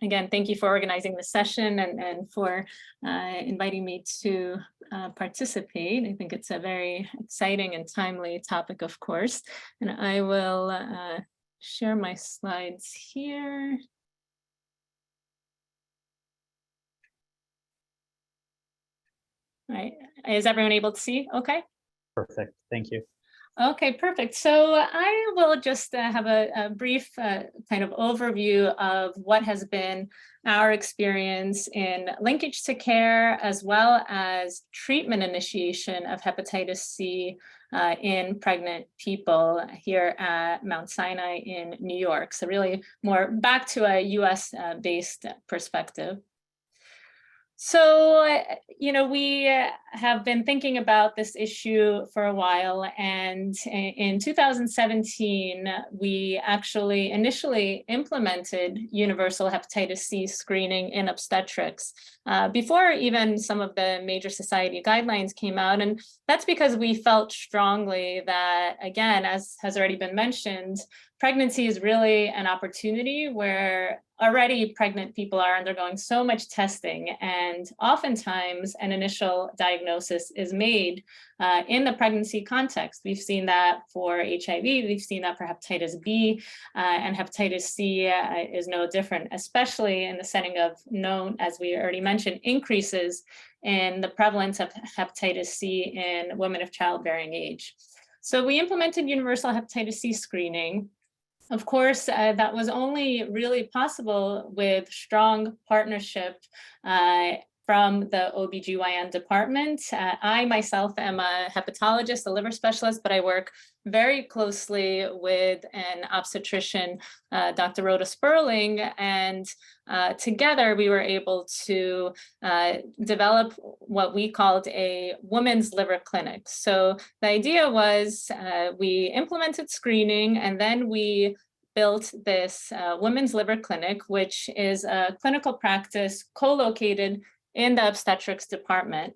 again, thank you for organizing the session and for inviting me to participate. I think it's a very exciting and timely topic, of course. And I will share my slides here. All right, is everyone able to see? Okay. Perfect, thank you. Okay, perfect. So I will just have a brief kind of overview of what has been our experience in linkage to care, as well as treatment initiation of hepatitis C in pregnant people here at Mount Sinai in New York. So really more back to a US based perspective. So, you know, we have been thinking about this issue for a while, and in 2017, we actually initially implemented universal hepatitis C screening in obstetrics before even some of the major society guidelines came out. And that's because we felt strongly that, again, as has already been mentioned, pregnancy is really an opportunity where already pregnant people are undergoing so much testing, and oftentimes an initial diagnosis is made in the pregnancy context. We've seen that for HIV, we've seen that for hepatitis B, and hepatitis C is no different, especially in the setting of known, as we already mentioned, increases in the prevalence of hepatitis C in women of childbearing age. So we implemented universal hepatitis C screening. Of course, that was only really possible with strong partnership from the OBGYN department. I myself am a hepatologist, a liver specialist, but I work very closely with an obstetrician, Dr. Rhoda Sperling, and together we were able to develop what we called a women's liver clinic. So the idea was we implemented screening, and then we built this women's liver clinic, which is a clinical practice co-located in the obstetrics department,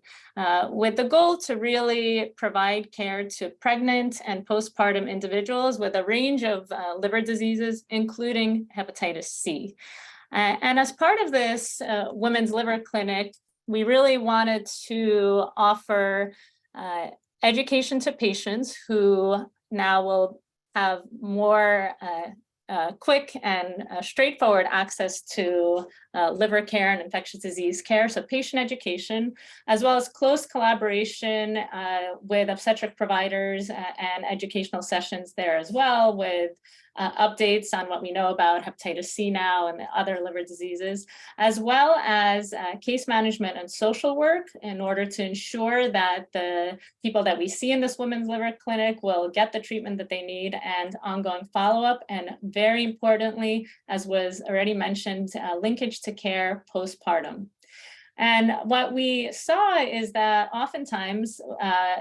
with the goal to really provide care to pregnant and postpartum individuals with a range of liver diseases, including hepatitis C. And as part of this women's liver clinic, we really wanted to offer education to patients who now will have more quick and straightforward access to liver care and infectious disease care, so patient education, as well as close collaboration with obstetric providers and educational sessions there as well, with updates on what we know about hepatitis C now and the other liver diseases, as well as case management and social work in order to ensure that the people that we see in this women's liver clinic will get the treatment that they need, and ongoing follow-up, and very importantly, as was already mentioned, linkage to care postpartum. And what we saw is that oftentimes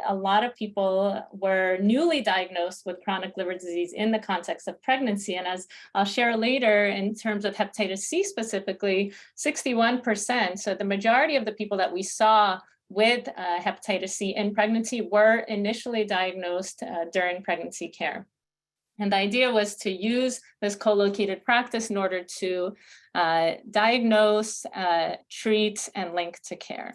a lot of people were newly diagnosed with chronic liver disease in the context of pregnancy. And as I'll share later, in terms of hepatitis C specifically, 61%, so the majority of the people that we saw with hepatitis C in pregnancy were initially diagnosed during pregnancy care. And the idea was to use this co-located practice in order to diagnose, treat, and link to care.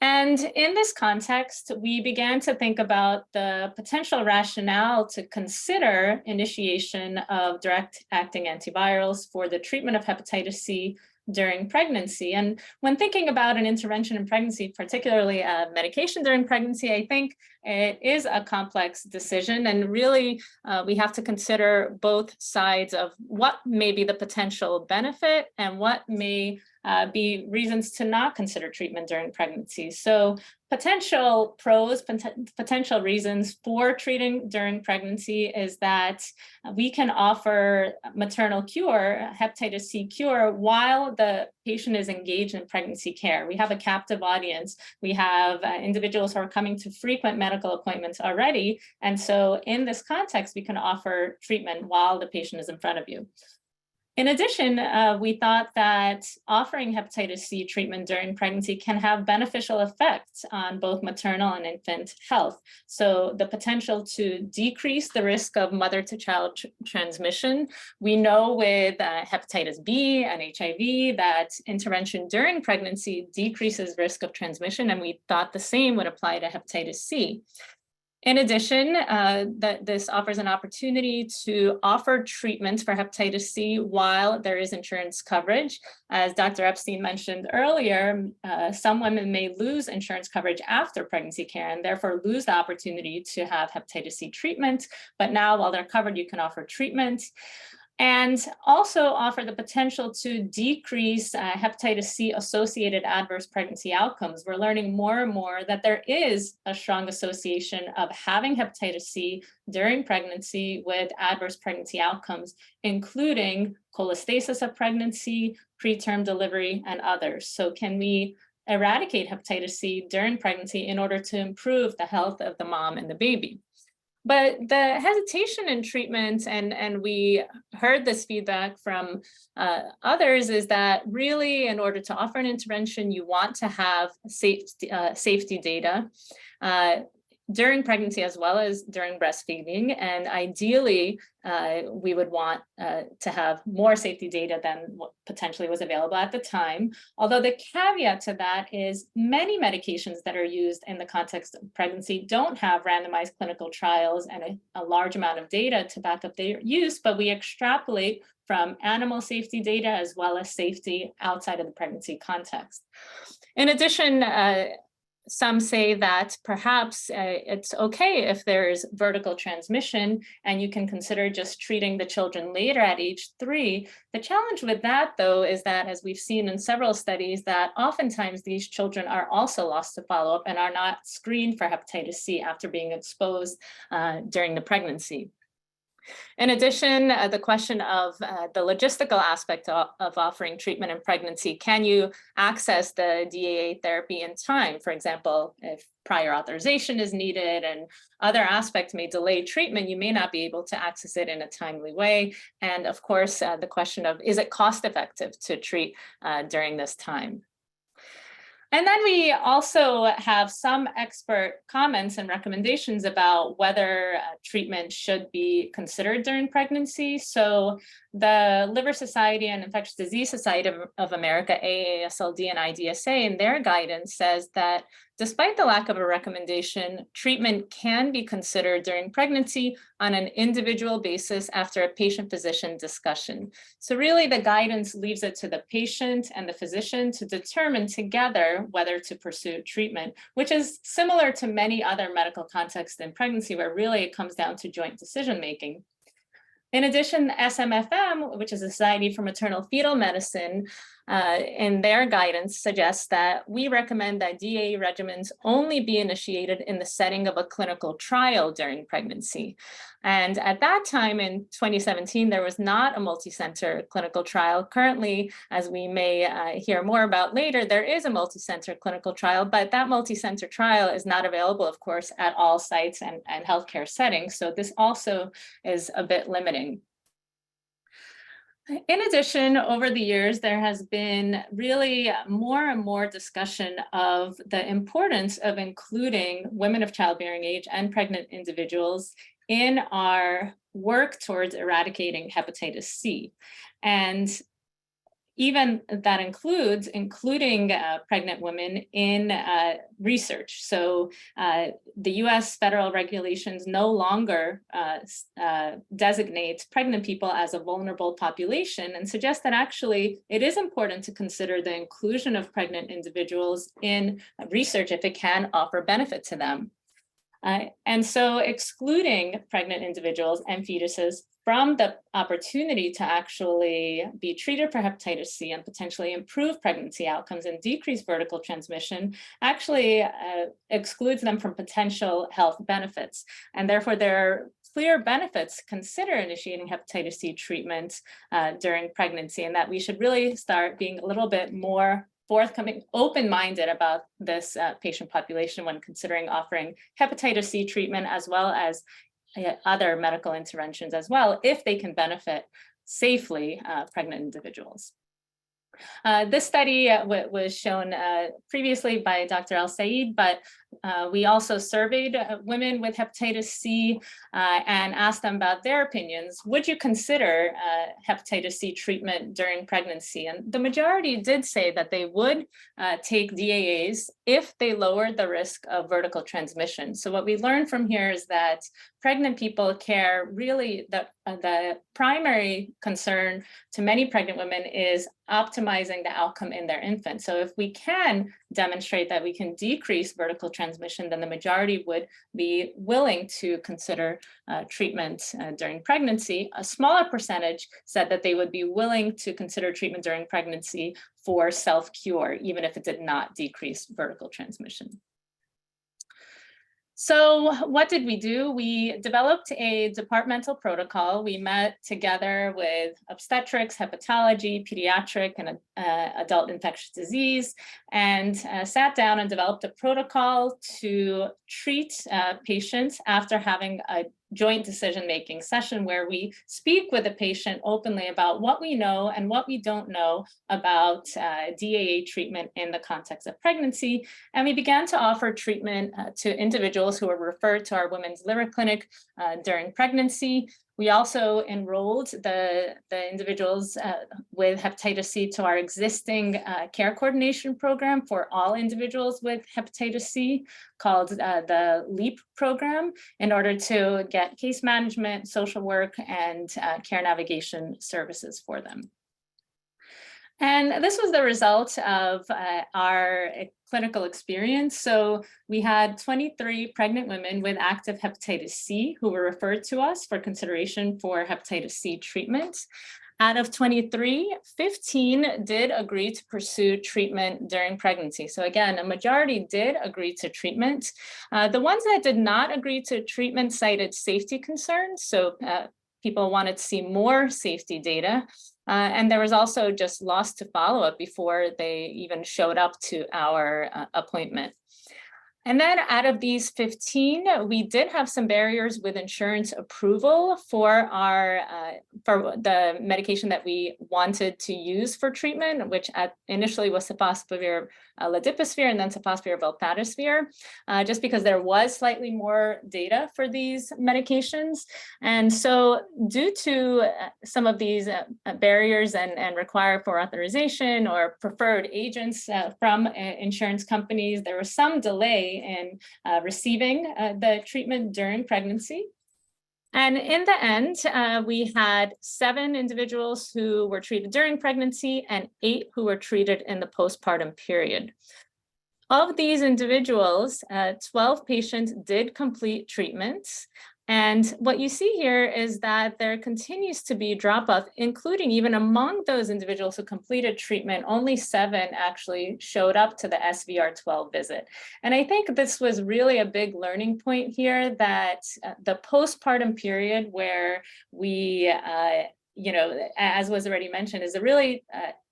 And in this context, we began to think about the potential rationale to consider initiation of direct-acting antivirals for the treatment of hepatitis C during pregnancy. And when thinking about an intervention in pregnancy, particularly medication during pregnancy, I think it is a complex decision. And really, we have to consider both sides of what may be the potential benefit and what may be reasons to not consider treatment during pregnancy. So potential pros, potential reasons for treating during pregnancy is that we can offer maternal cure, hepatitis C cure, while the patient is engaged in pregnancy care. We have a captive audience. We have individuals who are coming to frequent medical appointments already. And so in this context, we can offer treatment while the patient is in front of you. In addition, we thought that offering hepatitis C treatment during pregnancy can have beneficial effects on both maternal and infant health. So the potential to decrease the risk of mother-to-child transmission. We know with hepatitis B and HIV that intervention during pregnancy decreases risk of transmission, and we thought the same would apply to hepatitis C. In addition, this offers an opportunity to offer treatments for hepatitis C while there is insurance coverage. As Dr. Epstein mentioned earlier, some women may lose insurance coverage after pregnancy care and therefore lose the opportunity to have hepatitis C treatment. But now, while they're covered, you can offer treatment. And also offer the potential to decrease hepatitis C associated adverse pregnancy outcomes. We're learning more and more that there is a strong association of having hepatitis C during pregnancy with adverse pregnancy outcomes, including cholestasis of pregnancy, preterm delivery, and others. So can we eradicate hepatitis C during pregnancy in order to improve the health of the mom and the baby? But the hesitation in treatment, and we heard this feedback from others, is that really in order to offer an intervention, you want to have safety data during pregnancy as well as during breastfeeding. And ideally, we would want to have more safety data than what potentially was available at the time. Although the caveat to that is many medications that are used in the context of pregnancy don't have randomized clinical trials and a large amount of data to back up their use, but we extrapolate from animal safety data as well as safety outside of the pregnancy context. In addition, some say that perhaps it's okay if there's vertical transmission and you can consider just treating the children later at age 3. The challenge with that, though, is that, as we've seen in several studies, that oftentimes these children are also lost to follow-up and are not screened for hepatitis C after being exposed during the pregnancy. In addition, the question of the logistical aspect of offering treatment in pregnancy. Can you access the DAA therapy in time? For example, if prior authorization is needed and other aspects may delay treatment, you may not be able to access it in a timely way. And of course, the question of, is it cost effective to treat during this time? And then we also have some expert comments and recommendations about whether treatment should be considered during pregnancy. So the Liver Society and Infectious Disease Society of America, AASLD and IDSA, in their guidance says that despite the lack of a recommendation, treatment can be considered during pregnancy on an individual basis after a patient-physician discussion. So really the guidance leaves it to the patient and the physician to determine together whether to pursue treatment, which is similar to many other medical contexts in pregnancy, where really it comes down to joint decision-making. In addition, SMFM, which is the Society for Maternal Fetal Medicine, in their guidance suggests that we recommend that DAA regimens only be initiated in the setting of a clinical trial during pregnancy. And at that time in 2017, there was not a multi-center clinical trial. Currently, as we may hear more about later, there is a multi-center clinical trial, but that multi-center trial is not available, of course, at all sites and healthcare settings. So this also is a bit limiting. In addition, over the years, there has been really more and more discussion of the importance of including women of childbearing age and pregnant individuals in our work towards eradicating hepatitis C. And even that includes including pregnant women in research. So the US federal regulations no longer designate pregnant people as a vulnerable population and suggest that actually it is important to consider the inclusion of pregnant individuals in research if it can offer benefit to them. And so excluding pregnant individuals and fetuses from the opportunity to actually be treated for hepatitis C and potentially improve pregnancy outcomes and decrease vertical transmission actually excludes them from potential health benefits. And therefore, there are clear benefits to consider initiating hepatitis C treatment during pregnancy, and that we should really start being a little bit more forthcoming, open-minded about this patient population when considering offering hepatitis C treatment as well as other medical interventions as well, if they can benefit safely pregnant individuals. This study was shown previously by Dr. El-Said, but we also surveyed women with hepatitis C and asked them about their opinions. Would you consider hepatitis C treatment during pregnancy? And the majority did say that they would take DAAs if they lowered the risk of vertical transmission. So what we learned from here is that pregnant people care really, the primary concern to many pregnant women is optimizing the outcome in their infant. So if we can demonstrate that we can decrease vertical transmission, then the majority would be willing to consider treatment during pregnancy. A smaller percentage said that they would be willing to consider treatment during pregnancy for self-cure, even if it did not decrease vertical transmission. So what did we do? We developed a departmental protocol. We met together with obstetrics, hepatology, pediatric, and adult infectious disease, and sat down and developed a protocol to treat patients after having a joint decision-making session where we speak with the patient openly about what we know and what we don't know about DAA treatment in the context of pregnancy. And we began to offer treatment to individuals who were referred to our women's liver clinic during pregnancy. We also enrolled the individuals with hepatitis C to our existing care coordination program for all individuals with hepatitis C called the LEAP program in order to get case management, social work, and care navigation services for them. And this was the result of our clinical experience. So we had 23 pregnant women with active hepatitis C who were referred to us for consideration for hepatitis C treatment. Out of 23, 15 did agree to pursue treatment during pregnancy. So again, a majority did agree to treatment. The ones that did not agree to treatment cited safety concerns. So people wanted to see more safety data. And there was also just loss to follow-up before they even showed up to our appointment. And then out of these 15, we did have some barriers with insurance approval for for the medication that we wanted to use for treatment, which initially was sofosbuvir ledipasvir and then sofosbuvir velpatasvir, just because there was slightly more data for these medications. And so due to some of these barriers and require for authorization or preferred agents from insurance companies, there was some delay in receiving the treatment during pregnancy. And in the end, we had 7 individuals who were treated during pregnancy and 8 who were treated in the postpartum period. Of these individuals, 12 patients did complete treatments. And what you see here is that there continues to be drop-off, including even among those individuals who completed treatment, only 7 actually showed up to the SVR12 visit. And I think this was really a big learning point here, that the postpartum period where we, as was already mentioned, is a really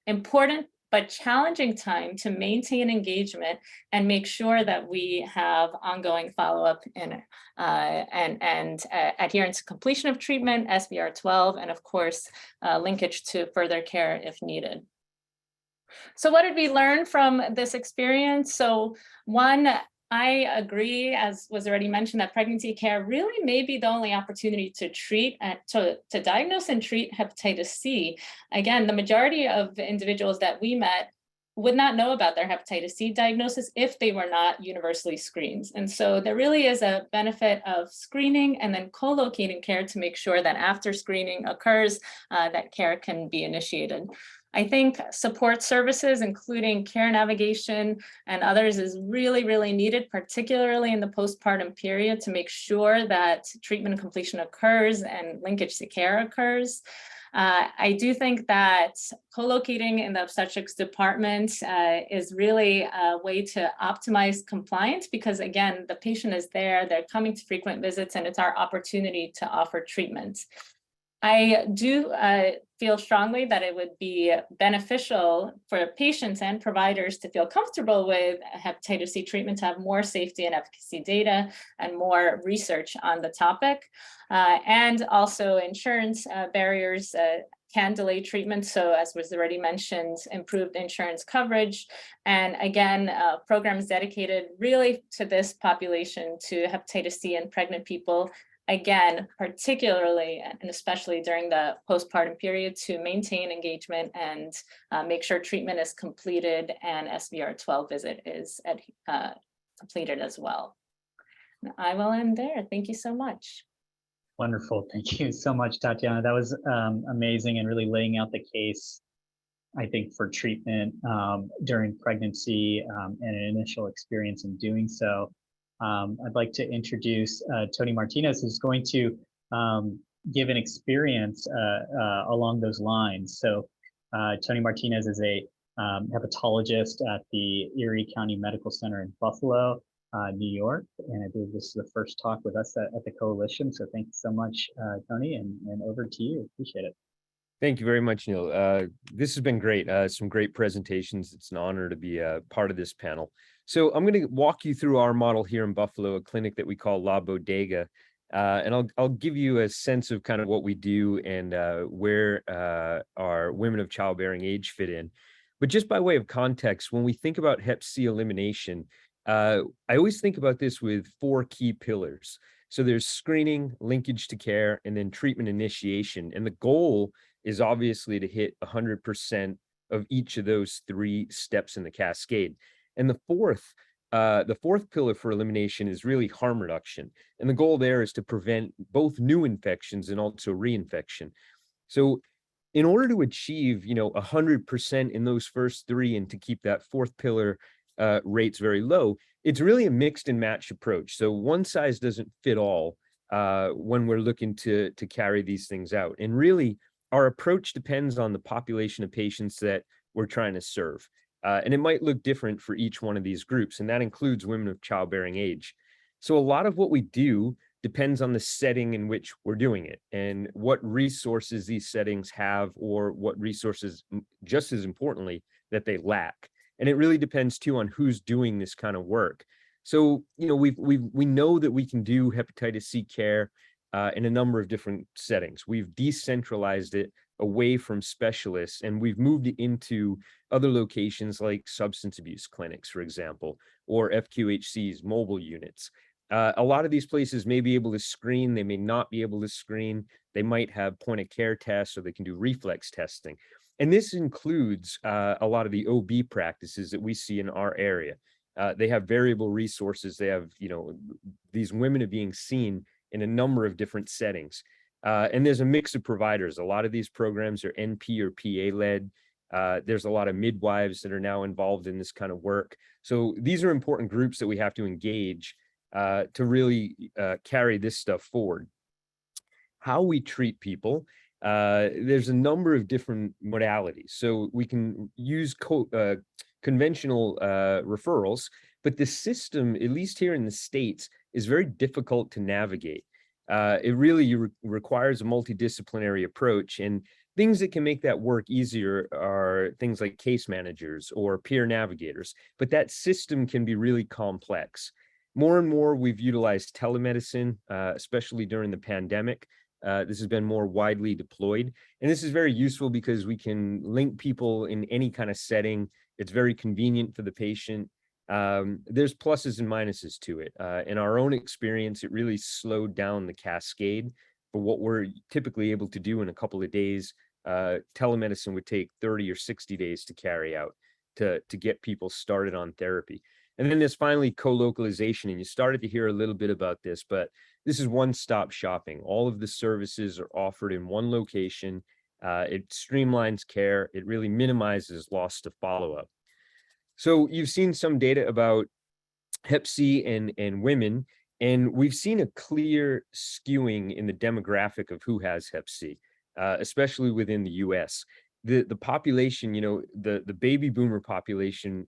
important but challenging time to maintain engagement and make sure that we have ongoing follow-up and adherence to completion of treatment, SVR12, and of course, linkage to further care if needed. So what did we learn from this experience? So one, I agree, as was already mentioned, that pregnancy care really may be the only opportunity to treat and to diagnose and treat hepatitis C. Again, the majority of individuals that we met would not know about their hepatitis C diagnosis if they were not universally screened. And so there really is a benefit of screening and then co-locating care to make sure that after screening occurs, that care can be initiated. I think support services, including care navigation and others, is really, really needed, particularly in the postpartum period, to make sure that treatment completion occurs and linkage to care occurs. I do think that co-locating in the obstetrics department is really a way to optimize compliance, because again, the patient is there, they're coming to frequent visits, and it's our opportunity to offer treatment. I do feel strongly that it would be beneficial for patients and providers to feel comfortable with hepatitis C treatment, to have more safety and efficacy data and more research on the topic. And also insurance barriers can delay treatment. So as was already mentioned, improved insurance coverage. And again, programs dedicated really to this population, to hepatitis C and pregnant people, again, particularly and especially during the postpartum period, to maintain engagement and make sure treatment is completed and SVR12 visit is completed as well. I will end there. Thank you so much. Wonderful. Thank you so much, Tatiana. That was amazing, and really laying out the case, I think, for treatment during pregnancy and an initial experience in doing so. I'd like to introduce Tony Martinez, who's going to give an experience along those lines. So Tony Martinez is a hepatologist at the Erie County Medical Center in Buffalo, New York. And I believe this is the first talk with us at the Coalition. So thank you so much, Tony, and over to you. Appreciate it. Thank you very much, Neil. This has been great. Some great presentations. It's an honor to be a part of this panel. So I'm going to walk you through our model here in Buffalo, a clinic that we call La Bodega. And I'll give you a sense of kind of what we do and where our women of childbearing age fit in. But just by way of context, when we think about Hep C elimination, I always think about this with 4 key pillars. So there's screening, linkage to care, and then treatment initiation. And the goal is obviously to hit 100% of each of those 3 steps in the cascade. And the fourth pillar for elimination is really harm reduction. And the goal there is to prevent both new infections and also reinfection. So in order to achieve, 100% in those first 3 and to keep that 4th pillar rates very low, it's really a mixed and matched approach. So one size doesn't fit all when we're looking to carry these things out. And really, our approach depends on the population of patients that we're trying to serve. And it might look different for each one of these groups, and that includes women of childbearing age. So a lot of what we do depends on the setting in which we're doing it and what resources these settings have, or what resources, just as importantly, that they lack. And it really depends too on who's doing this kind of work. So, we know that we can do hepatitis C care in a number of different settings. We've decentralized it away from specialists, and we've moved it into other locations like substance abuse clinics, for example, or FQHCs, mobile units. A lot of these places may be able to screen, they may not be able to screen. They might have point of care tests, or they can do reflex testing. And this includes a lot of the OB practices that we see in our area. They have variable resources. They have, these women are being seen in a number of different settings. And there's a mix of providers. A lot of these programs are NP or PA led. There's a lot of midwives that are now involved in this kind of work. So these are important groups that we have to engage to really carry this stuff forward. How we treat people, there's a number of different modalities. So we can use conventional referrals, but the system, at least here in the States, is very difficult to navigate. It really requires a multidisciplinary approach, and things that can make that work easier are things like case managers or peer navigators, but that system can be really complex. More and more, we've utilized telemedicine, especially during the pandemic. This has been more widely deployed, and this is very useful because we can link people in any kind of setting. It's very convenient for the patient. There's pluses and minuses to it. In our own experience, it really slowed down the cascade for what we're typically able to do in a couple of days. Telemedicine would take 30 or 60 days to carry out to get people started on therapy. And then there's finally co-localization, and you started to hear a little bit about this, but this is one-stop shopping. All of the services are offered in one location. It streamlines care. It really minimizes loss to follow-up. So you've seen some data about Hep C and women, and we've seen a clear skewing in the demographic of who has Hep C, especially within the US. The population, the baby boomer population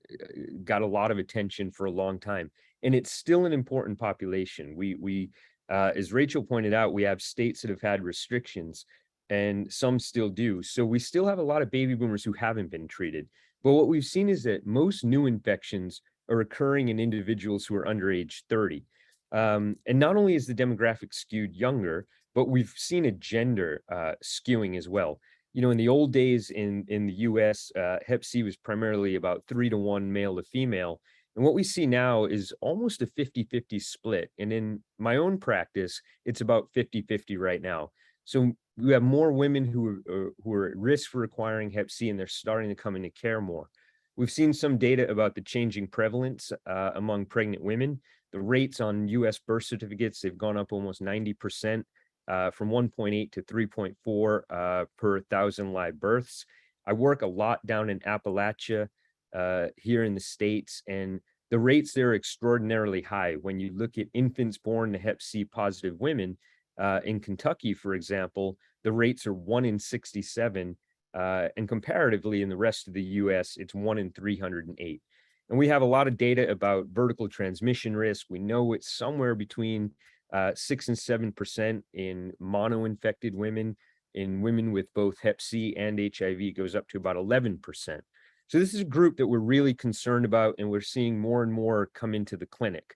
got a lot of attention for a long time, and it's still an important population. We as Rachel pointed out, we have states that have had restrictions, and some still do. So we still have a lot of baby boomers who haven't been treated. But what we've seen is that most new infections are occurring in individuals who are under age 30. And not only is the demographic skewed younger, but we've seen a gender skewing as well. In the old days in the US, Hep C was primarily about 3-to-1 male to female. And what we see now is almost a 50-50 split. And in my own practice, it's about 50-50 right now. So we have more women who are at risk for acquiring Hep C, and they're starting to come into care more. We've seen some data about the changing prevalence among pregnant women. The rates on US birth certificates, they've gone up almost 90%. From 1.8 to 3.4 per 1,000 live births. I work a lot down in Appalachia here in the States, and the rates there are extraordinarily high. When you look at infants born to Hep C positive women in Kentucky, for example, the rates are 1 in 67, and comparatively in the rest of the US, it's 1 in 308. And we have a lot of data about vertical transmission risk. We know it's somewhere between 6 and 7% in mono-infected women. In women with both Hep C and HIV, it goes up to about 11%. So this is a group that we're really concerned about, and we're seeing more and more come into the clinic.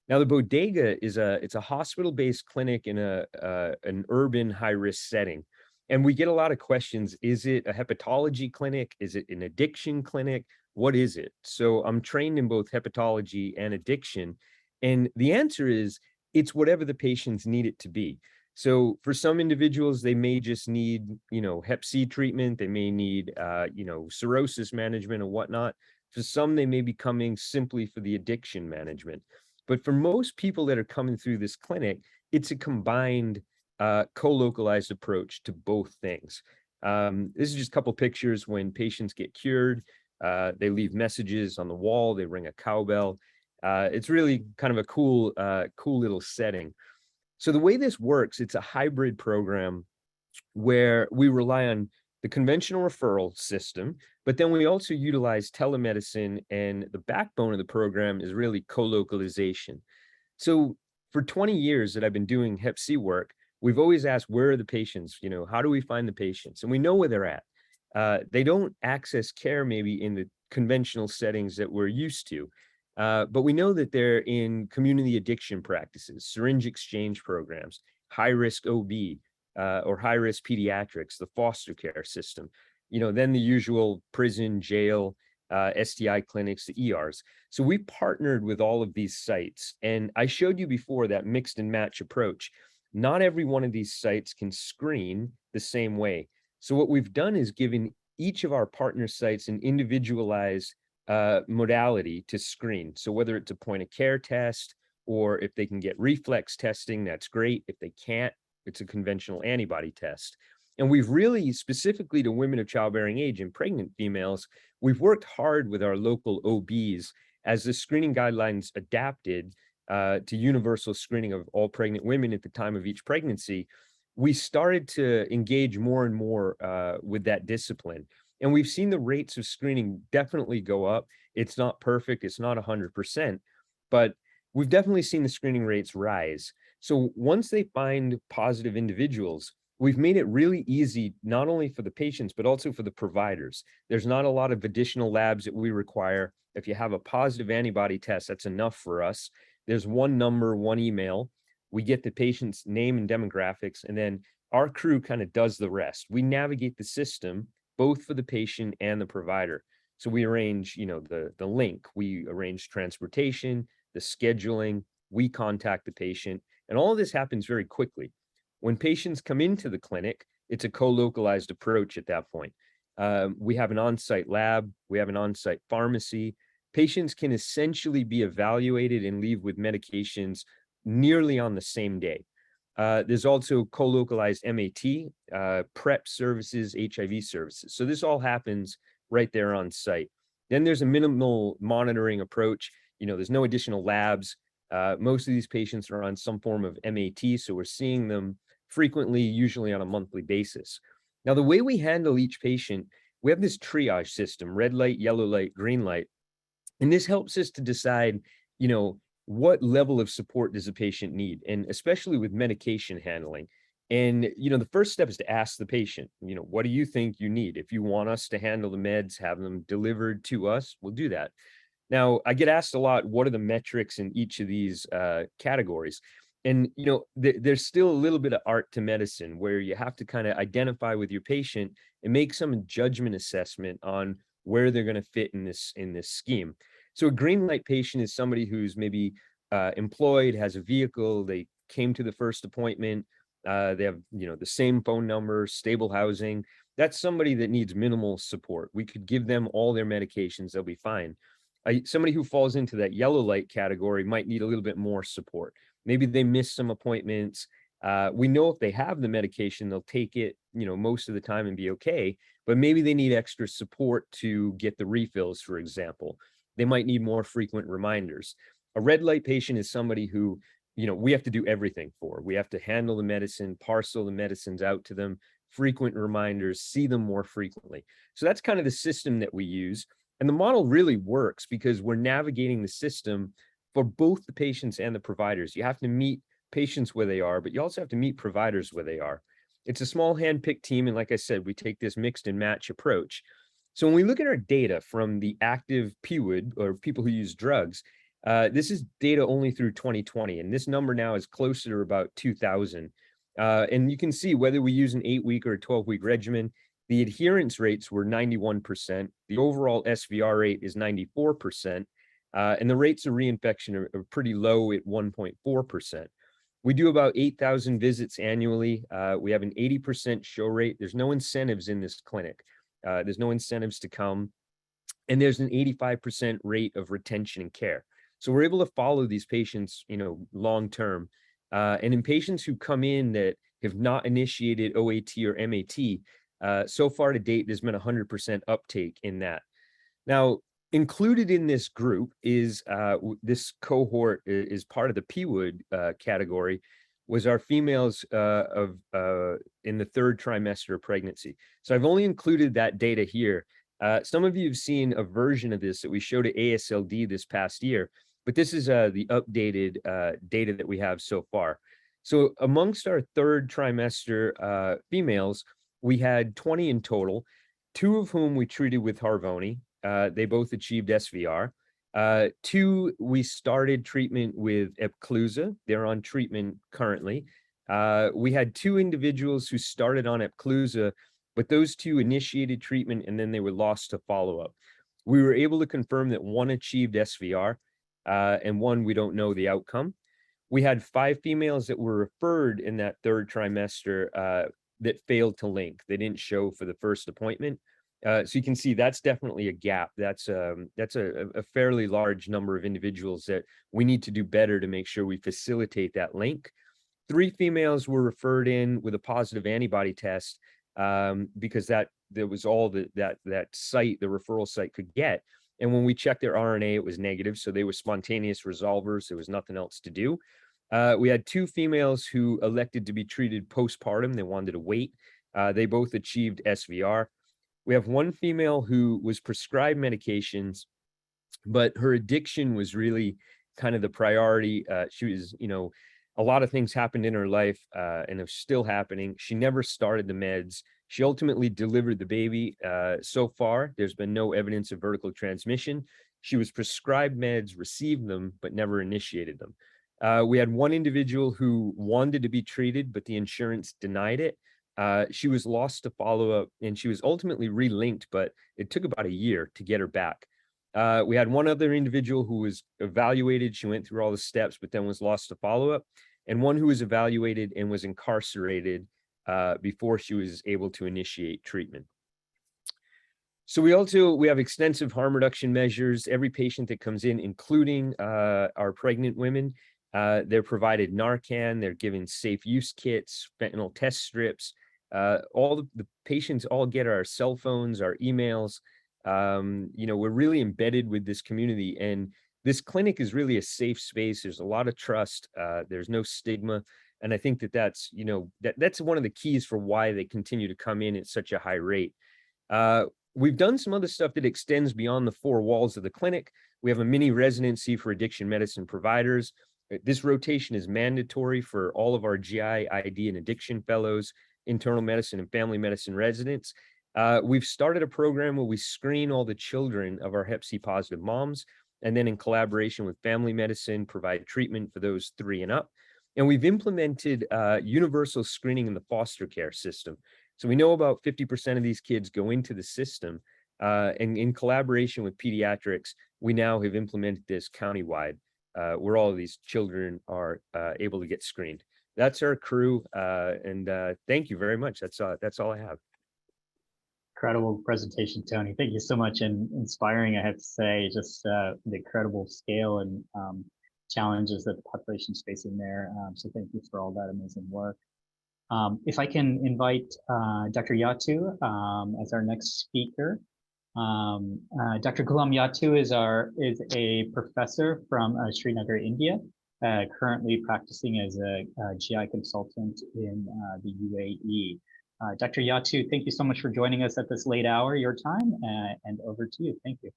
Now, the Bodega is it's a hospital-based clinic in an urban high-risk setting. And we get a lot of questions. Is it a hepatology clinic? Is it an addiction clinic? What is it? So I'm trained in both hepatology and addiction. And the answer is, it's whatever the patients need it to be. So for some individuals, they may just need, Hep C treatment. They may need, cirrhosis management and whatnot. For some, they may be coming simply for the addiction management. But for most people that are coming through this clinic, it's a combined co-localized approach to both things. This is just a couple pictures when patients get cured. They leave messages on the wall. They ring a cowbell. It's really kind of a cool little setting. So the way this works, it's a hybrid program where we rely on the conventional referral system, but then we also utilize telemedicine, and the backbone of the program is really co-localization. So for 20 years that I've been doing Hep C work, we've always asked, where are the patients? How do we find the patients? And we know where they're at. They don't access care maybe in the conventional settings that we're used to. But we know that they're in community addiction practices, syringe exchange programs, high-risk OB, or high-risk pediatrics, the foster care system, then the usual prison, jail, STI clinics, the ERs. So we partnered with all of these sites. And I showed you before that mixed and match approach. Not every one of these sites can screen the same way. So what we've done is given each of our partner sites an individualized modality to screen. So whether it's a point of care test, or if they can get reflex testing, that's great. If they can't, it's a conventional antibody test. And we've really, specifically to women of childbearing age and pregnant females, we've worked hard with our local OBs as the screening guidelines adapted to universal screening of all pregnant women at the time of each pregnancy. We started to engage more and more with that discipline. And we've seen the rates of screening definitely go up. It's not perfect, it's not 100%, but we've definitely seen the screening rates rise. So once they find positive individuals, we've made it really easy, not only for the patients, but also for the providers. There's not a lot of additional labs that we require. If you have a positive antibody test, that's enough for us. There's one number, one email. We get the patient's name and demographics, and then our crew kind of does the rest. We navigate the system, both for the patient and the provider. So we arrange, the link, we arrange transportation, the scheduling, we contact the patient, and all of this happens very quickly. When patients come into the clinic, it's a co-localized approach at that point. We have an on-site lab, we have an on-site pharmacy. Patients can essentially be evaluated and leave with medications nearly on the same day. There's also co-localized MAT, PrEP services, HIV services. So this all happens right there on site. Then there's a minimal monitoring approach. There's no additional labs. Most of these patients are on some form of MAT, so we're seeing them frequently, usually on a monthly basis. Now, the way we handle each patient, we have this triage system, red light, yellow light, green light. And this helps us to decide, what level of support does a patient need, and especially with medication handling. And, the first step is to ask the patient, what do you think you need? If you want us to handle the meds, have them delivered to us, we'll do that. Now, I get asked a lot, what are the metrics in each of these categories? And, there's still a little bit of art to medicine where you have to kind of identify with your patient and make some judgment assessment on where they're going to fit in this scheme. So a green light patient is somebody who's maybe employed, has a vehicle, they came to the first appointment, they have, the same phone number, stable housing. That's somebody that needs minimal support. We could give them all their medications, they'll be fine. Somebody who falls into that yellow light category might need a little bit more support. Maybe they missed some appointments. We know if they have the medication, they'll take it, most of the time and be okay, but maybe they need extra support to get the refills, for example. They might need more frequent reminders. A red light patient is somebody who, we have to do everything for. We have to handle the medicine, parcel the medicines out to them, frequent reminders, see them more frequently. So that's kind of the system that we use. And the model really works because we're navigating the system for both the patients and the providers. You have to meet patients where they are, but you also have to meet providers where they are. It's a small hand-picked team. And like I said, we take this mixed and match approach. So when we look at our data from the active PWD, or people who use drugs, this is data only through 2020. And this number now is closer to about 2,000. And you can see whether we use an 8-week or a 12-week regimen, the adherence rates were 91%. The overall SVR rate is 94%. And the rates of reinfection are pretty low at 1.4%. We do about 8,000 visits annually. We have an 80% show rate. There's no incentives in this clinic. There's no incentives to come. And there's an 85% rate of retention and care. So we're able to follow these patients, long term. And in patients who come in that have not initiated OAT or MAT, so far to date, there's been 100% uptake in that. Now, included in this group is this cohort is part of the PWD category, was our females in the 3rd trimester of pregnancy. So I've only included that data here. Some of you have seen a version of this that we showed at ASLD this past year, but this is the updated data that we have so far. So amongst our 3rd trimester females, we had 20 in total, 2 of whom we treated with Harvoni. They both achieved SVR. 2, we started treatment with Epclusa. They're on treatment currently. We had 2 individuals who started on Epclusa, but those 2 initiated treatment and then they were lost to follow-up. We were able to confirm that 1 achieved SVR and 1 we don't know the outcome. We had 5 females that were referred in that 3rd trimester that failed to link. They didn't show for the first appointment. So you can see that's definitely a gap. That's a fairly large number of individuals that we need to do better to make sure we facilitate that link. 3 females were referred in with a positive antibody test because that was all that site, the referral site, could get. And when we checked their RNA, it was negative. So they were spontaneous resolvers. There was nothing else to do. We had 2 females who elected to be treated postpartum. They wanted to wait. They both achieved SVR. We have 1 female who was prescribed medications, but her addiction was really kind of the priority. She was, a lot of things happened in her life and are still happening. She never started the meds. She ultimately delivered the baby. So far, there's been no evidence of vertical transmission. She was prescribed meds, received them, but never initiated them. We had 1 individual who wanted to be treated, but the insurance denied it. She was lost to follow-up and she was ultimately relinked, but it took about a year to get her back. We had 1 other individual who was evaluated. She went through all the steps, but then was lost to follow-up, and 1 who was evaluated and was incarcerated before she was able to initiate treatment. So we have extensive harm reduction measures. Every patient that comes in, including our pregnant women, they're provided Narcan, they're given safe use kits, fentanyl test strips. All the patients all get our cell phones, our emails. We're really embedded with this community, and this clinic is really a safe space. There's a lot of trust. There's no stigma. And I think that's one of the keys for why they continue to come in at such a high rate. We've done some other stuff that extends beyond the 4 walls of the clinic. We have a mini residency for addiction medicine providers. This rotation is mandatory for all of our GI, ID, and addiction fellows, internal medicine and family medicine residents. We've started a program where we screen all the children of our Hep C positive moms, and then in collaboration with family medicine, provide treatment for those 3 and up. And we've implemented universal screening in the foster care system. So we know about 50% of these kids go into the system, and in collaboration with pediatrics, we now have implemented this countywide, where all of these children are able to get screened. That's our crew, and thank you very much. That's all I have. Incredible presentation, Tony. Thank you so much, and inspiring, I have to say, just the incredible scale and challenges that the population is facing there. So thank you for all that amazing work. If I can invite Dr. Yatu as our next speaker. Dr. Ghulam Yatu is a professor from Srinagar, India, currently practicing as a GI consultant in the UAE. Dr. Yatu, thank you so much for joining us at this late hour, your time, and over to you. Thank you.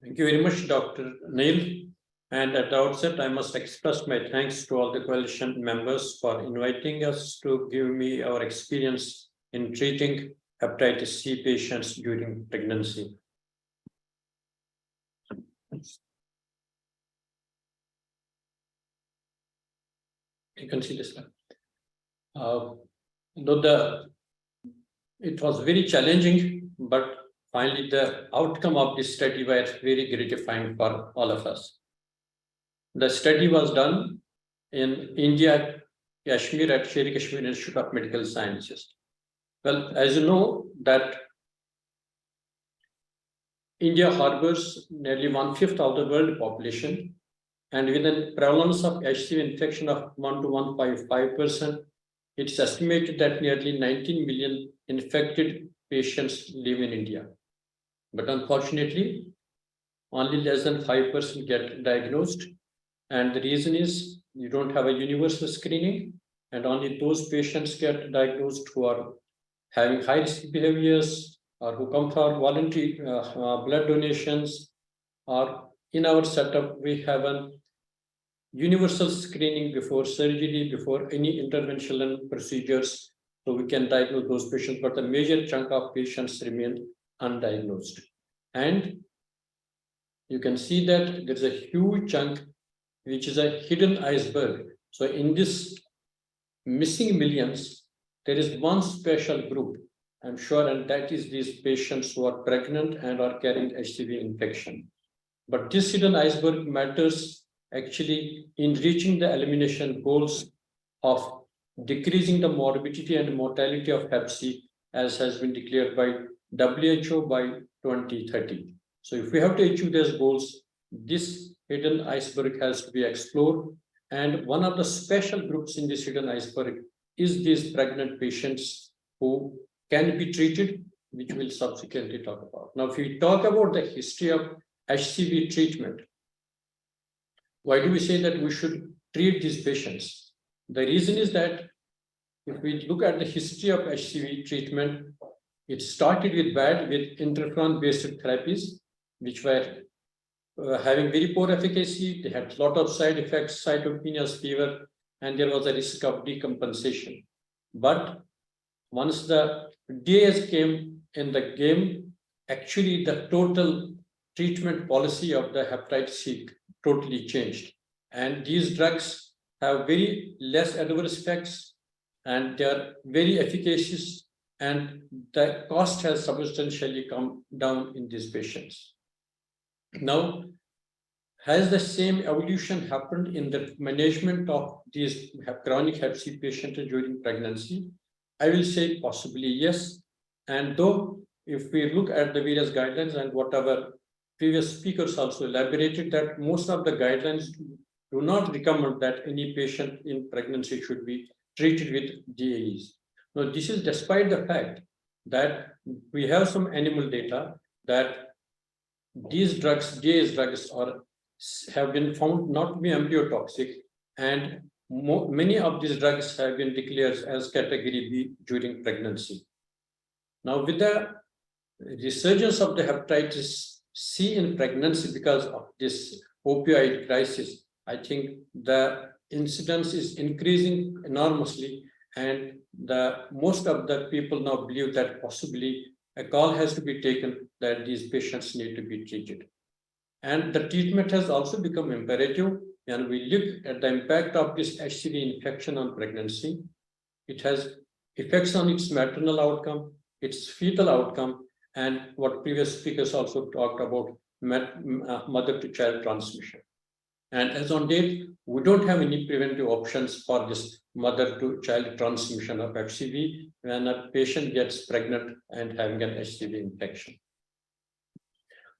Thank you very much, Dr. Neil. And at the outset, I must express my thanks to all the coalition members for inviting us to give me our experience in treating hepatitis C patients during pregnancy. You can see this slide. It was very challenging, but finally the outcome of this study were very gratifying for all of us. The study was done in India, Kashmir, at Sher-e-Kashmir Institute of Medical Sciences. Well, as you know, that India harbors nearly 1/5 of the world population, and with a prevalence of HCV infection of 1 to 1.5%, it's estimated that nearly 19 million infected patients live in India. But unfortunately, only less than 5% get diagnosed. And the reason is you don't have a universal screening, and only those patients get diagnosed who are having high risk behaviors or who come for voluntary blood donations. Or in our setup, we have a universal screening before surgery, before any interventional procedures, so we can diagnose those patients, but the major chunk of patients remain undiagnosed. And you can see that there's a huge chunk which is a hidden iceberg. So in this missing millions, there is one special group, I'm sure, and that is these patients who are pregnant and are carrying HCV infection. But this hidden iceberg matters actually in reaching the elimination goals of decreasing the morbidity and mortality of Hep C, as has been declared by WHO by 2030. So if we have to achieve those goals, this hidden iceberg has to be explored. And one of the special groups in this hidden iceberg is these pregnant patients who can be treated, which we'll subsequently talk about. Now, if we talk about the history of HCV treatment, why do we say that we should treat these patients? The reason is that if we look at the history of HCV treatment, it started with interferon-based therapies, which were having very poor efficacy. They had a lot of side effects, cytopenias, fever, and there was a risk of decompensation. But once the DAs came in the game, actually the total treatment policy of the hepatitis C totally changed. And these drugs have very less adverse effects, and they are very efficacious, and the cost has substantially come down in these patients. Now, has the same evolution happened in the management of these chronic Hep C patients during pregnancy? I will say possibly yes. And though if we look at the various guidelines and whatever previous speakers also elaborated, that most of the guidelines do not recommend that any patient in pregnancy should be treated with DAEs. Now, this is despite the fact that we have some animal data that these drugs, DAEs drugs, have been found not to be embryotoxic, and many of these drugs have been declared as category B during pregnancy. Now, with the resurgence of the hepatitis C in pregnancy because of this opioid crisis, I think the incidence is increasing enormously, and most of the people now believe that possibly a call has to be taken that these patients need to be treated. And the treatment has also become imperative, and we look at the impact of this HCV infection on pregnancy. It has effects on its maternal outcome, its fetal outcome, and what previous speakers also talked about, mother-to-child transmission. And as on date, we don't have any preventive options for this mother-to-child transmission of HCV when a patient gets pregnant and having an HCV infection.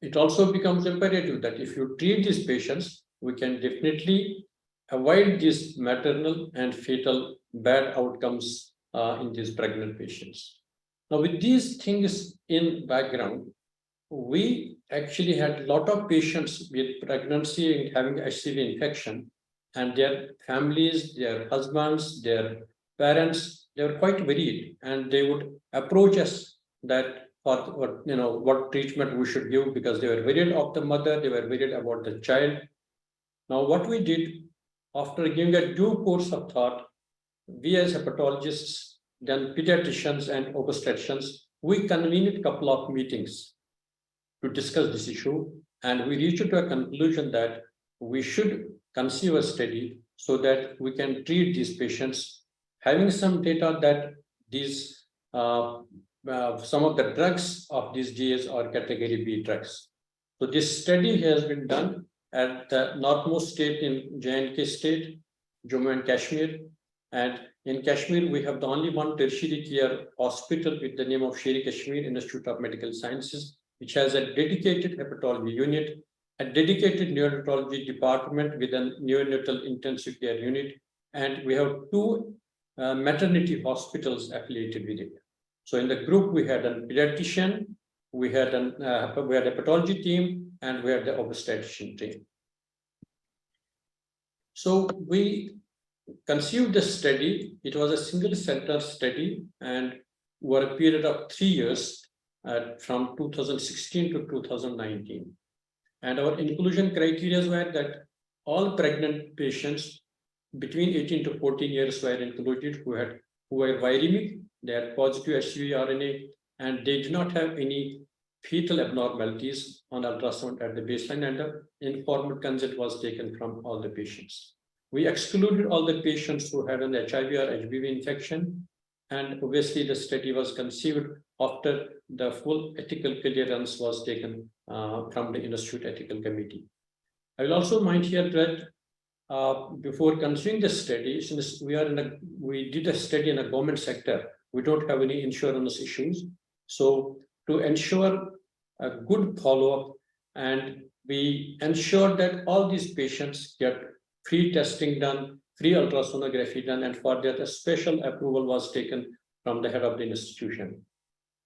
It also becomes imperative that if you treat these patients, we can definitely avoid these maternal and fetal bad outcomes in these pregnant patients. Now, with these things in background, we actually had a lot of patients with pregnancy and having HCV infection, and their families, their husbands, their parents, they were quite worried, and they would approach us that for what treatment we should give, because they were worried of the mother, they were worried about the child. Now, what we did after giving a due course of thought, we as hepatologists, then pediatricians and obstetricians, we convened a couple of meetings to discuss this issue, and we reached to a conclusion that we should conceive a study so that we can treat these patients, having some data that these some of the drugs of these DAs are category B drugs. So this study has been done at the northmost state in J&K state, Jammu and Kashmir. And in Kashmir, we have the only one tertiary care hospital with the name of Sher-e-Kashmir Institute of Medical Sciences, which has a dedicated hepatology unit, a dedicated neonatology department with a neonatal intensive care unit, and we have two maternity hospitals affiliated with it. So in the group, we had a pediatrician, we had a hepatology team, and we had the obstetrician team. So we conceived the study. It was a single center study, and over a period of 3 years, from 2016 to 2019. And our inclusion criteria were that all pregnant patients between 18 to 14 years were included who were viremic, they had positive HCV RNA, and they did not have any fetal abnormalities on ultrasound at the baseline, and the informed consent was taken from all the patients. We excluded all the patients who had an HIV or HBV infection, and obviously the study was conceived after the full ethical clearance was taken from the Institute Ethical Committee. I will also mind here that before considering the study, since we did a study in a government sector, we don't have any insurance issues. So to ensure a good follow-up, and we ensure that all these patients get free testing done, free ultrasonography done, and for that a special approval was taken from the head of the institution.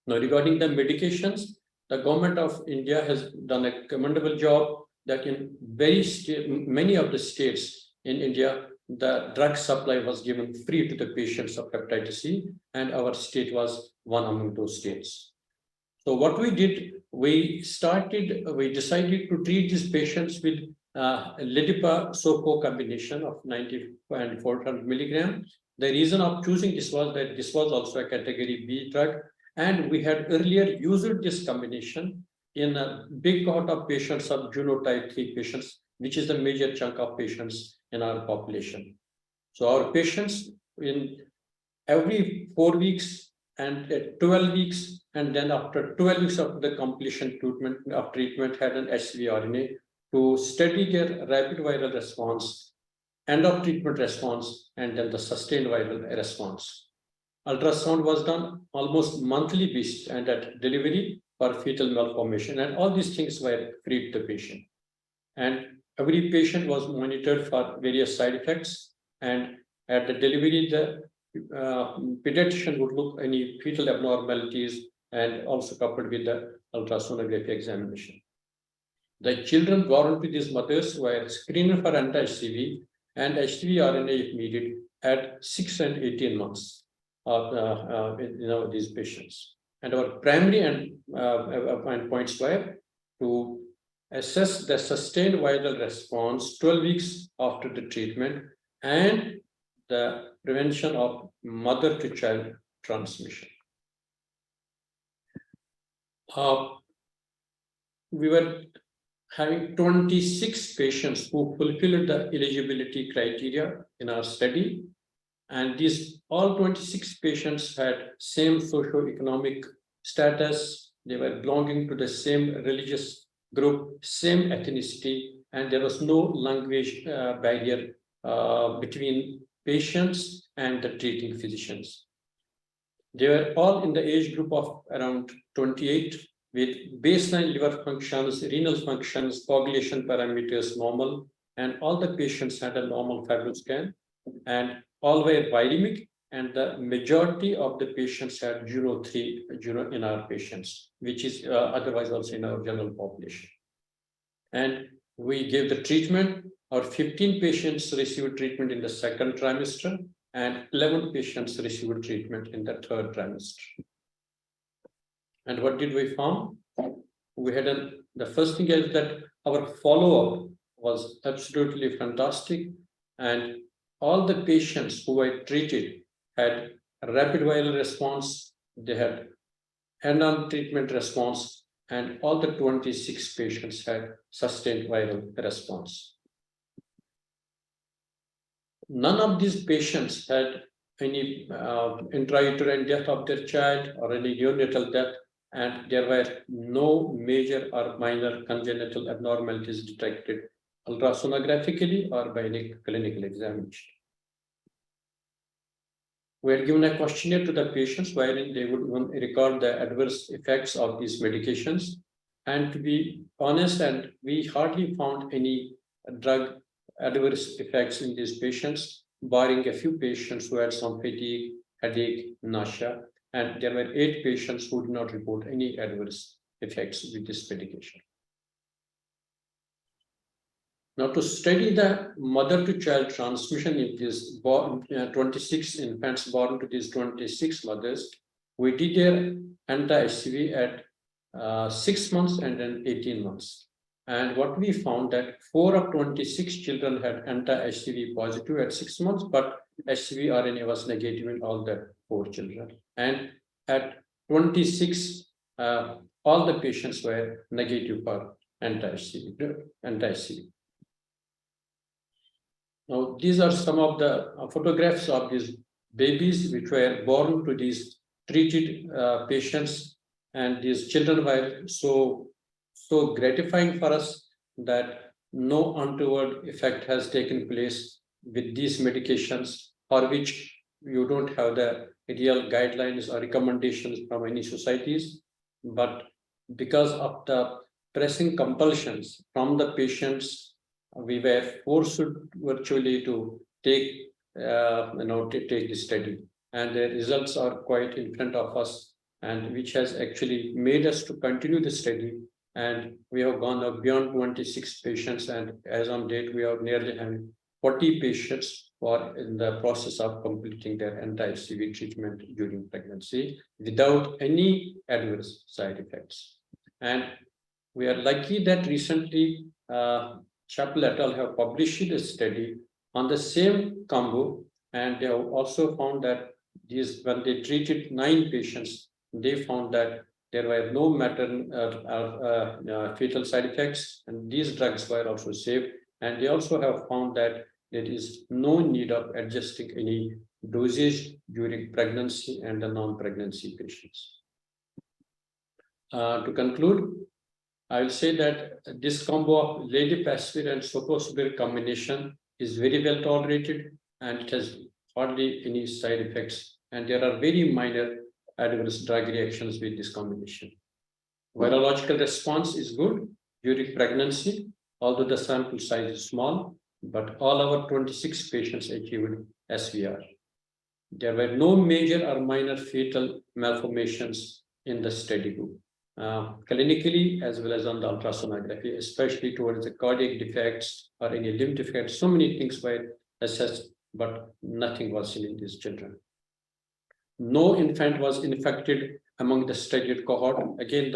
Now, regarding the medications, the government of India has done a commendable job that in many of the states in India, the drug supply was given free to the patients of hepatitis C, and our state was one among those states. So what we did, we decided to treat these patients with Lidipa-Sopo combination of 90 and 400 milligram. The reason of choosing this was that this was also a category B drug, and we had earlier used this combination in a big cohort of patients of genotype 3 patients, which is the major chunk of patients in our population. So our patients in every 4 weeks and 12 weeks, and then after 12 weeks of the completion of treatment had an HCV RNA to study their rapid viral response, end of treatment response, and then the sustained viral response. Ultrasound was done almost monthly basis and at delivery for fetal malformation, and all these things were free to the patient. And every patient was monitored for various side effects, and at the delivery, the pediatrician would look any fetal abnormalities and also coupled with the ultrasonography examination. The children born to these mothers were screened for anti-HCV and HCV RNA if needed at 6 and 18 months of these patients. And our primary endpoints were to assess the sustained viral response 12 weeks after the treatment and the prevention of mother-to-child transmission. We were having 26 patients who fulfilled the eligibility criteria in our study, and these all 26 patients had same socioeconomic status. They were belonging to the same religious group, same ethnicity, and there was no language barrier between patients and the treating physicians. They were all in the age group of around 28 with baseline liver functions, renal functions, coagulation parameters normal, and all the patients had a normal FibroScan, and all were viremic, and the majority of the patients had Juno 3 in our patients, which is otherwise also in our general population. And we gave the treatment. Our 15 patients received treatment in the second trimester, and 11 patients received treatment in the third trimester. And what did we found? We had the first thing is that our follow-up was absolutely fantastic, and all the patients who were treated had a rapid viral response. They had end-on treatment response, and all the 26 patients had sustained viral response. None of these patients had any intrauterine death of their child or any neonatal death, and there were no major or minor congenital abnormalities detected ultrasonographically or by any clinical examination. We had given a questionnaire to the patients wherein they would record the adverse effects of these medications. And to be honest, and we hardly found any drug adverse effects in these patients, barring a few patients who had some fatigue, headache, nausea, and there were 8 patients who did not report any adverse effects with this medication. Now, to study the mother-to-child transmission in these 26 infants born to these 26 mothers, we did their anti-HCV at 6 months and then 18 months. And what we found that 4 of 26 children had anti-HCV positive at 6 months, but HCV RNA was negative in all the 4 children. And at 26 all the patients were negative for anti-HCV. Now, these are some of the photographs of these babies which were born to these treated patients, and these children were so gratifying for us that no untoward effect has taken place with these medications, for which you don't have the real guidelines or recommendations from any societies. But because of the pressing compulsions from the patients, we were forced virtually to take take the study, and the results are quite in front of us, and which has actually made us to continue the study. And we have gone up beyond 26 patients, and as on date, we are nearly having 40 patients who are in the process of completing their anti-HCV treatment during pregnancy without any adverse side effects. And we are lucky that recently Chappell et al. Have published a study on the same combo, and they have also found that when they treated 9 patients, they found that there were no fetal side effects, and these drugs were also safe. And they also have found that there is no need of adjusting any dosage during pregnancy and the non-pregnancy patients. To conclude, I will say that this combo of ledipasvir and sofosbuvir combination is very well tolerated, and it has hardly any side effects, and there are very minor adverse drug reactions with this combination. Virological response is good during pregnancy, although the sample size is small, but all our 26 patients achieved SVR. There were no major or minor fetal malformations in the study group. Clinically, as well as on the ultrasonography, especially towards the cardiac defects or any limb defects, so many things were assessed, but nothing was seen in these children. No infant was infected among the studied cohort. Again,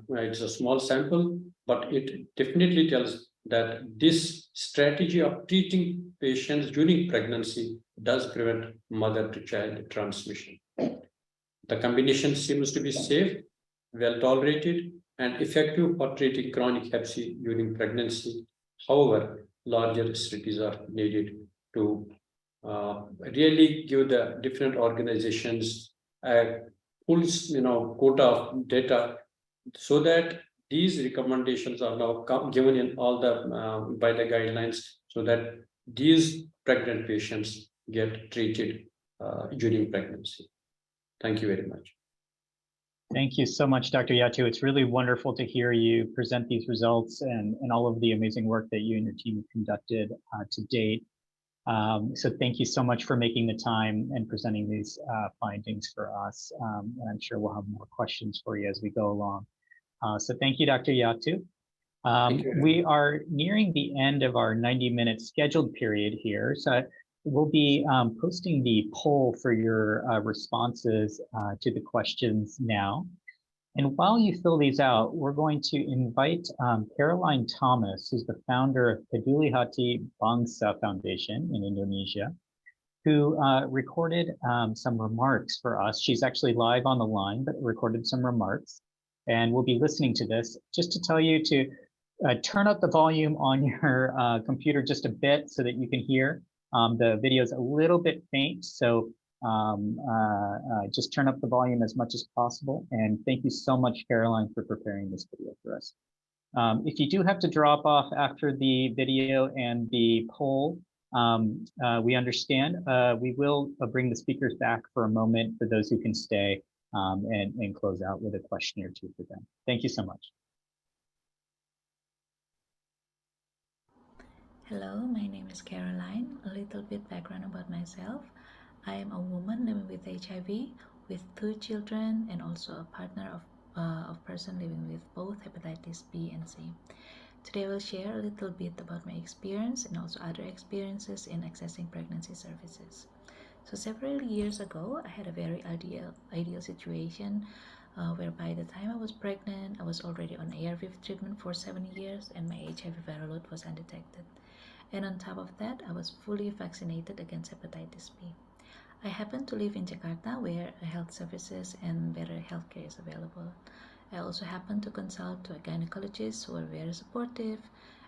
it's a small sample, but it definitely tells that this strategy of treating patients during pregnancy does prevent mother-to-child transmission. The combination seems to be safe, well tolerated, and effective for treating chronic Hep C during pregnancy. However, larger studies are needed to really give the different organizations a full quota of data, so that these recommendations are now given in all the by the guidelines, so that these pregnant patients get treated during pregnancy. Thank you very much. Thank you so much, Dr. Yatu. It's really wonderful to hear you present these results and all of the amazing work that you and your team have conducted to date. So thank you so much for making the time and presenting these findings for us. And I'm sure we'll have more questions for you as we go along. So thank you, Dr. Yatu. We are nearing the end of our 90-minute scheduled period here. So we'll be posting the poll for your responses to the questions now. And while you fill these out, we're going to invite Caroline Thomas, who's the founder of Peduli Hati Bangsa Foundation in Indonesia, who recorded some remarks for us. She's actually live on the line, but recorded some remarks. And we'll be listening to this. Just to tell you to turn up the volume on your computer just a bit so that you can hear. The video is a little bit faint, so just turn up the volume as much as possible. And thank you so much, Caroline, for preparing this video for us. If you do have to drop off after the video and the poll, we understand. We will bring the speakers back for a moment for those who can stay and close out with a question or two for them. Thank you so much. Hello, my name is Caroline. A little bit background about myself. I am a woman living with HIV, with 2 children, and also a partner of person living with both hepatitis B and C. Today I will share a little bit about my experience and also other experiences in accessing pregnancy services. So several years ago, I had a very ideal situation where by the time I was pregnant, I was already on ARV treatment for 7 years and my HIV viral load was undetected. And on top of that, I was fully vaccinated against hepatitis B. I happen to live in Jakarta, where health services and better healthcare is available. I also happened to consult to a gynecologist who were very supportive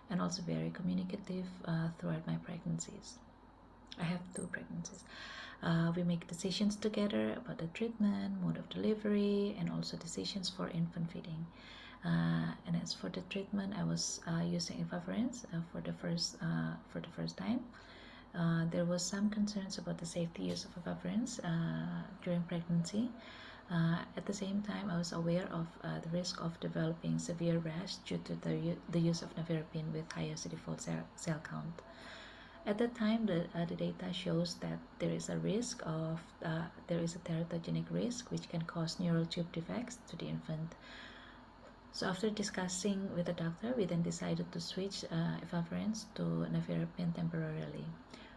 and also very communicative throughout my pregnancies. I have 2 pregnancies. We make decisions together about the treatment, mode of delivery, and also decisions for infant feeding. And as for the treatment, I was using efavirenz for the first time. There was some concerns about the safety use of efavirenz during pregnancy. At the same time, I was aware of the risk of developing severe rash due to the use of nevirapine with higher CD4 cell count. At that time, the data shows that there is a teratogenic risk which can cause neural tube defects to the infant. So after discussing with the doctor, we then decided to switch efavirenz to nevirapine temporarily.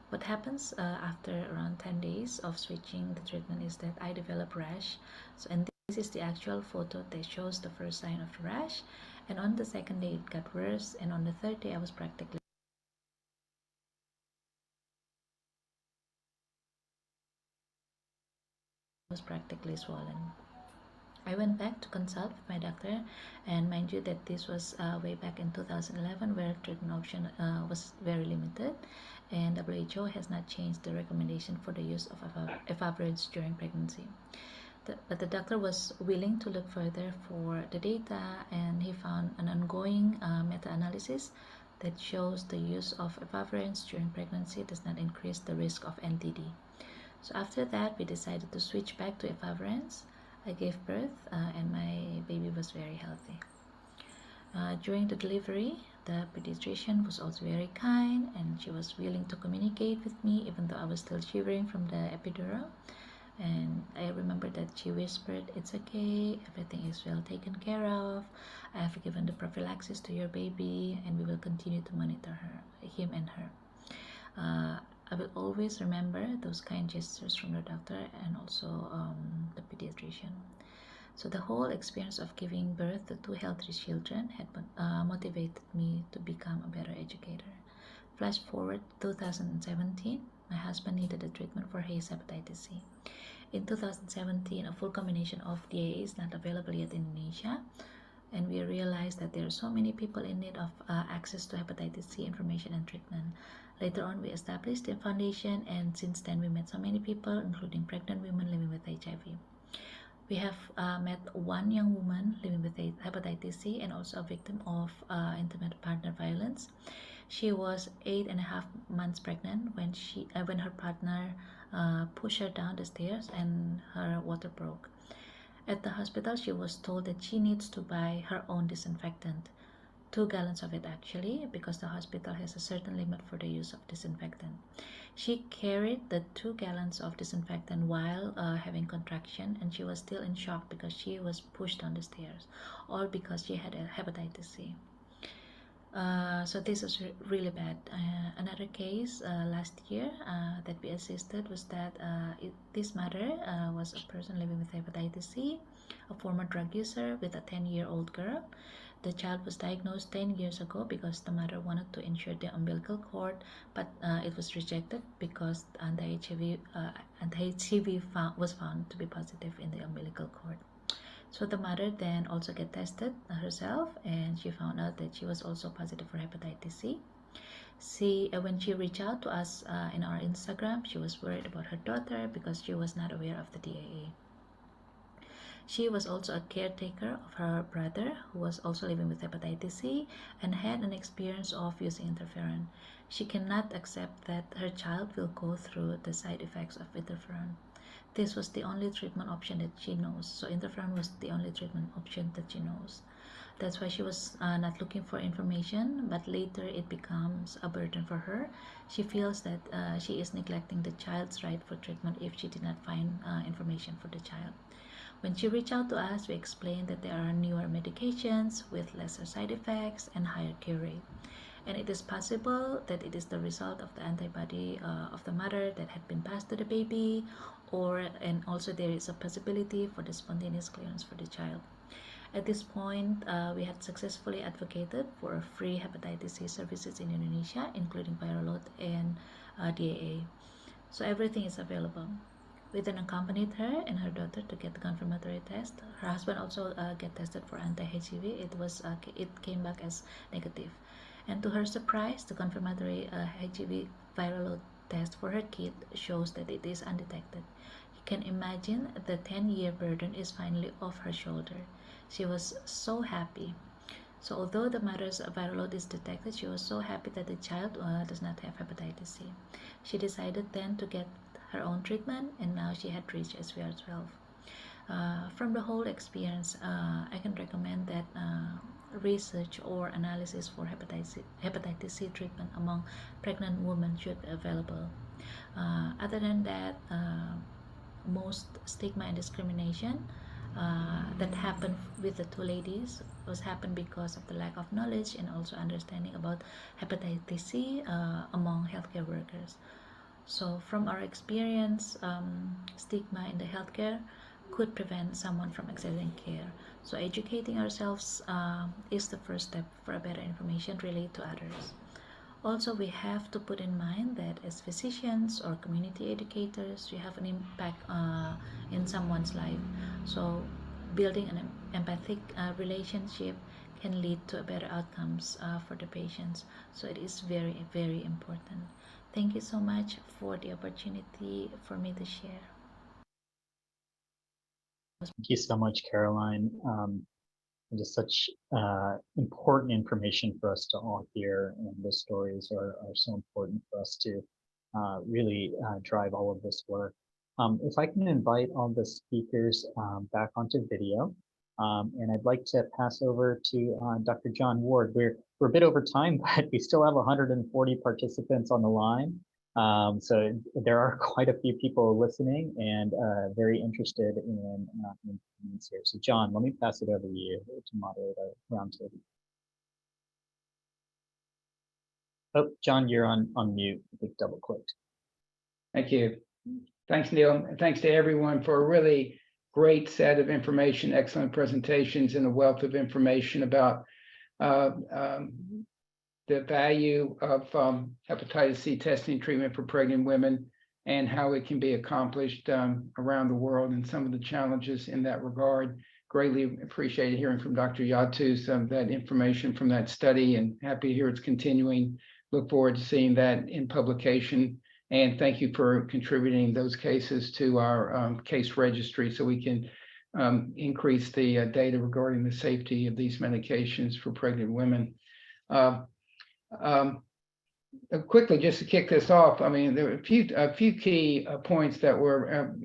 What happens after around 10 days of switching the treatment is that I develop rash. So, and this is the actual photo that shows the first sign of the rash. And on the second day, it got worse. And on the third day, I was practically swollen. I went back to consult with my doctor, and mind you that this was way back in 2011, where treatment option was very limited, and WHO has not changed the recommendation for the use of efavirenz during pregnancy. But the doctor was willing to look further for the data, and he found an ongoing meta-analysis that shows the use of efavirenz during pregnancy does not increase the risk of NTD. So after that, we decided to switch back to efavirenz. I gave birth and my baby was very healthy. During the delivery, the pediatrician was also very kind, and she was willing to communicate with me even though I was still shivering from the epidural. And I remember that she whispered, "It's okay, everything is well taken care of. I have given the prophylaxis to your baby and we will continue to monitor him and her." I will always remember those kind gestures from the doctor and also the pediatrician. So the whole experience of giving birth to 2 healthy children had motivated me to become a better educator. Flash forward to 2017, my husband needed a treatment for his hepatitis C. In 2017, a full combination of DAA is not available yet in Indonesia, and we realized that there are so many people in need of access to hepatitis C information and treatment. Later on, we established a foundation, and since then we met so many people, including pregnant women living with HIV. We have met 1 young woman living with hepatitis C and also a victim of intimate partner violence. She was 8.5 months pregnant when her partner pushed her down the stairs and her water broke. At the hospital, she was told that she needs to buy her own disinfectant. 2 gallons of it actually, because the hospital has a certain limit for the use of disinfectant. She carried the 2 gallons of disinfectant while having contraction, and she was still in shock because she was pushed down the stairs, all because she had a hepatitis C. So this is really bad. Another case last year that we assisted was that this mother was a person living with hepatitis C, a former drug user with a 10-year-old girl. The child was diagnosed 10 years ago because the mother wanted to insure the umbilical cord, but it was rejected because anti-HIV was found to be positive in the umbilical cord. So the mother then also get tested herself, and she found out that she was also positive for hepatitis C. When she reached out to us in our Instagram, she was worried about her daughter because she was not aware of the DAA. She was also a caretaker of her brother, who was also living with hepatitis C and had an experience of using interferon. She cannot accept that her child will go through the side effects of interferon. This was the only treatment option that she knows. So interferon was the only treatment option that she knows. That's why she was not looking for information, but later it becomes a burden for her. She feels that she is neglecting the child's right for treatment if she did not find information for the child. When she reached out to us, we explained that there are newer medications with lesser side effects and higher cure rate. And it is possible that it is the result of the antibody of the mother that had been passed to the baby, and also there is a possibility for the spontaneous clearance for the child. At this point, we had successfully advocated for free hepatitis C services in Indonesia, including viral load and DAA. So everything is available. We then accompanied her and her daughter to get the confirmatory test. Her husband also get tested for anti-HCV. It came back as negative. And to her surprise, the confirmatory HCV viral load test for her kid shows that it is undetected. You can imagine the 10-year burden is finally off her shoulder. She was so happy. So although the mother's viral load is detected, she was so happy that the child does not have hepatitis C. She decided then to get her own treatment, and now she had reached SVR12. From the whole experience, I can recommend that research or analysis for hepatitis C treatment among pregnant women should be available. Other than that, most stigma and discrimination that happened with the two ladies happened because of the lack of knowledge and also understanding about hepatitis C among healthcare workers. So from our experience, stigma in the healthcare could prevent someone from accessing care. So educating ourselves is the first step for a better information related to others. Also, we have to put in mind that as physicians or community educators, we have an impact in someone's life. So building an empathic relationship can lead to better outcomes for the patients. So it is very, very important. Thank you so much for the opportunity for me to share. Thank you so much, Caroline. It is such important information for us to all hear, and the stories are so important for us to really drive all of this work. If I can invite all the speakers back onto video, and I'd like to pass over to Dr. John Ward. We're a bit over time, but we still have 140 participants on the line. So there are quite a few people listening and very interested in things here. So John, let me pass it over to you to moderate our roundtable. Oh, John, you're on mute. I think double clicked. Thank you. Thanks, Neil. And thanks to everyone for a really great set of information, excellent presentations, and a wealth of information about the value of hepatitis C testing treatment for pregnant women and how it can be accomplished around the world and some of the challenges in that regard. Greatly appreciated hearing from Dr. Yatu some of that information from that study, and happy to hear it's continuing. Look forward to seeing that in publication. And thank you for contributing those cases to our case registry so we can increase the data regarding the safety of these medications for pregnant women. Quickly, just to kick this off, I mean, there were a few key points that were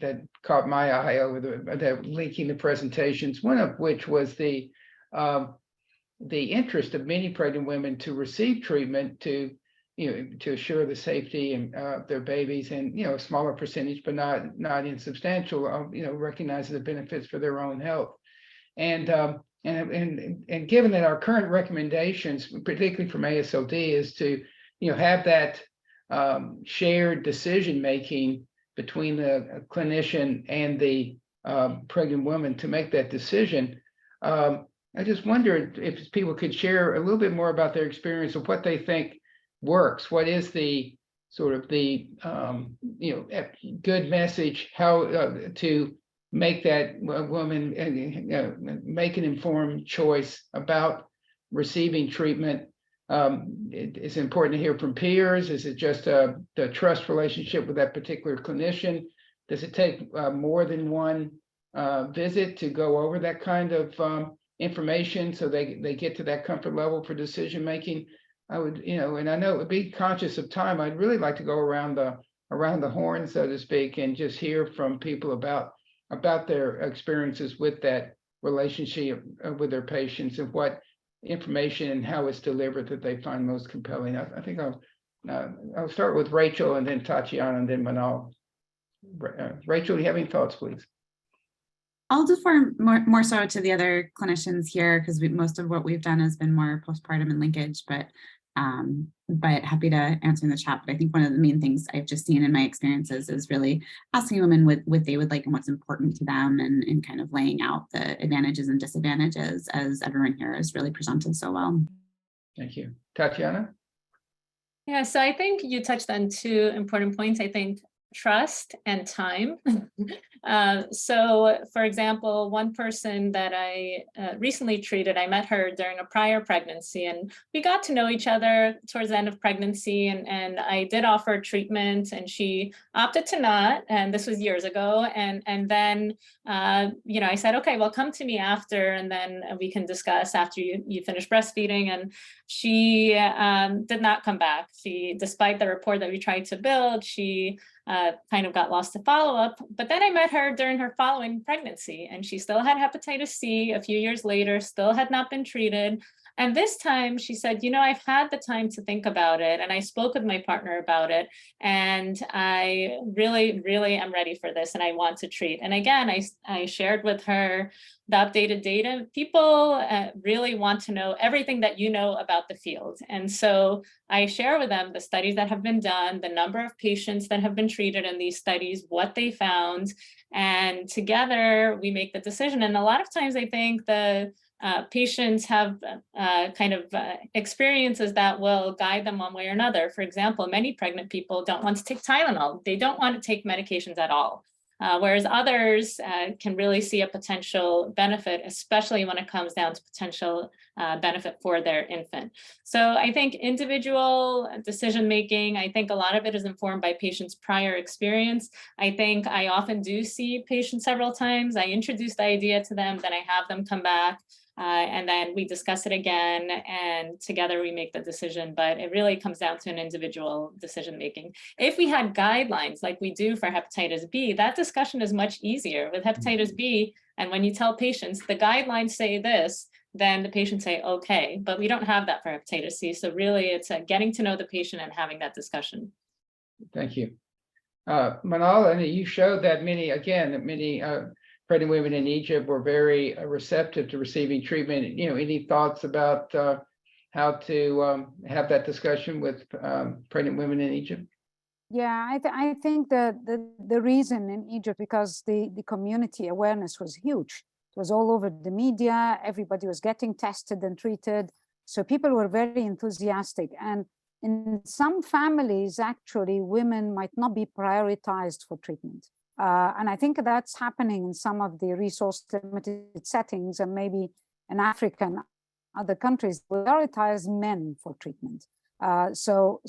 that caught my eye over that linking the presentations. One of which was the interest of many pregnant women to receive treatment to assure the safety of their babies, and a smaller percentage, but not insubstantial, recognize the benefits for their own health. And given that our current recommendations, particularly from AASLD, is to have that shared decision making between the clinician and the pregnant woman to make that decision, I just wondered if people could share a little bit more about their experience of what they think works. What is the sort of the good message, how to make that woman make an informed choice about receiving treatment. It's important to hear from peers. Is it just the trust relationship with that particular clinician? Does it take more than one visit to go over that kind of information so they get to that comfort level for decision making? I would, and I know it would be conscious of time. I'd really like to go around the horn, so to speak, and just hear from people about their experiences with that relationship with their patients and what information and how it's delivered that they find most compelling. I think I'll start with Rachel and then Tatiana and then Manal. Rachel, do you have any thoughts, please? I'll defer more so to the other clinicians here, because most of what we've done has been more postpartum and linkage, but happy to answer in the chat. But I think one of the main things I've just seen in my experiences is really asking women what they would like and what's important to them, and kind of laying out the advantages and disadvantages, as everyone here has really presented so well. Thank you. Tatiana? Yeah, so I think you touched on two important points. I think trust and time. So for example, one person that I recently treated, I met her during a prior pregnancy, and we got to know each other towards the end of pregnancy, and I did offer treatment, and she opted to not, and this was years ago. And then, you know, I said, okay, well, come to me after, and then we can discuss after you finish breastfeeding. And she did not come back. She, despite the rapport that we tried to build, she kind of got lost to follow-up. But then I met her during her following pregnancy, and she still had hepatitis C a few years later, still had not been treated. And this time she said, you know, I've had the time to think about it, and I spoke with my partner about it, and I really, really am ready for this, and I want to treat. And again, I shared with her the updated data. People really want to know everything that you know about the field. And so I share with them the studies that have been done, the number of patients that have been treated in these studies, what they found, and together we make the decision. And a lot of times I think the patients have experiences that will guide them one way or another. For example, many pregnant people don't want to take Tylenol. They don't want to take medications at all. Whereas others can really see a potential benefit, especially when it comes down to potential benefit for their infant. So I think individual decision-making, I think a lot of it is informed by patients' prior experience. I think I often do see patients several times. I introduce the idea to them, then I have them come back. And then we discuss it again, and together we make the decision. But it really comes down to an individual decision making. If we had guidelines like we do for hepatitis B, that discussion is much easier. With hepatitis B, and when you tell patients the guidelines say this, then the patients say, okay, but we don't have that for hepatitis C. So really it's getting to know the patient and having that discussion. Thank you. Manal, and you showed that many pregnant women in Egypt were very receptive to receiving treatment. You know, any thoughts about how to have that discussion with pregnant women in Egypt? Yeah, I think that the reason in Egypt, because the community awareness was huge. It was all over the media. Everybody was getting tested and treated. So people were very enthusiastic. And in some families, actually, women might not be prioritized for treatment. And I think that's happening in some of the resource-limited settings, and maybe in Africa and other countries, prioritize men for treatment. So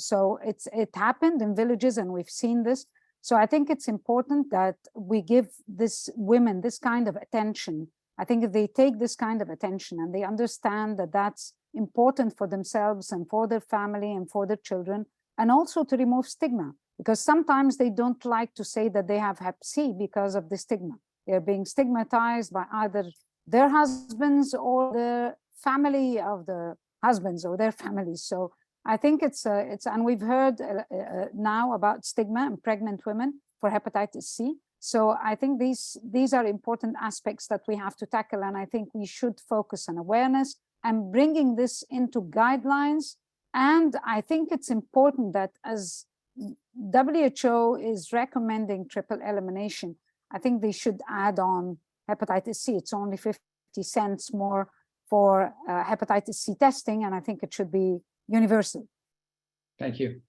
it happened in villages, and we've seen this. So I think it's important that we give women this kind of attention. I think if they take this kind of attention and they understand that that's important for themselves and for their family and for their children, and also to remove stigma. Because sometimes they don't like to say that they have Hep C because of the stigma. They're being stigmatized by either their husbands or the family of the husbands or their families. So I think and we've heard now about stigma in pregnant women for hepatitis C. So I think these are important aspects that we have to tackle. And I think we should focus on awareness and bringing this into guidelines. And I think it's important that as WHO is recommending triple elimination, I think they should add on hepatitis C. It's only 50 cents more for hepatitis C testing, and I think it should be universal. Thank you.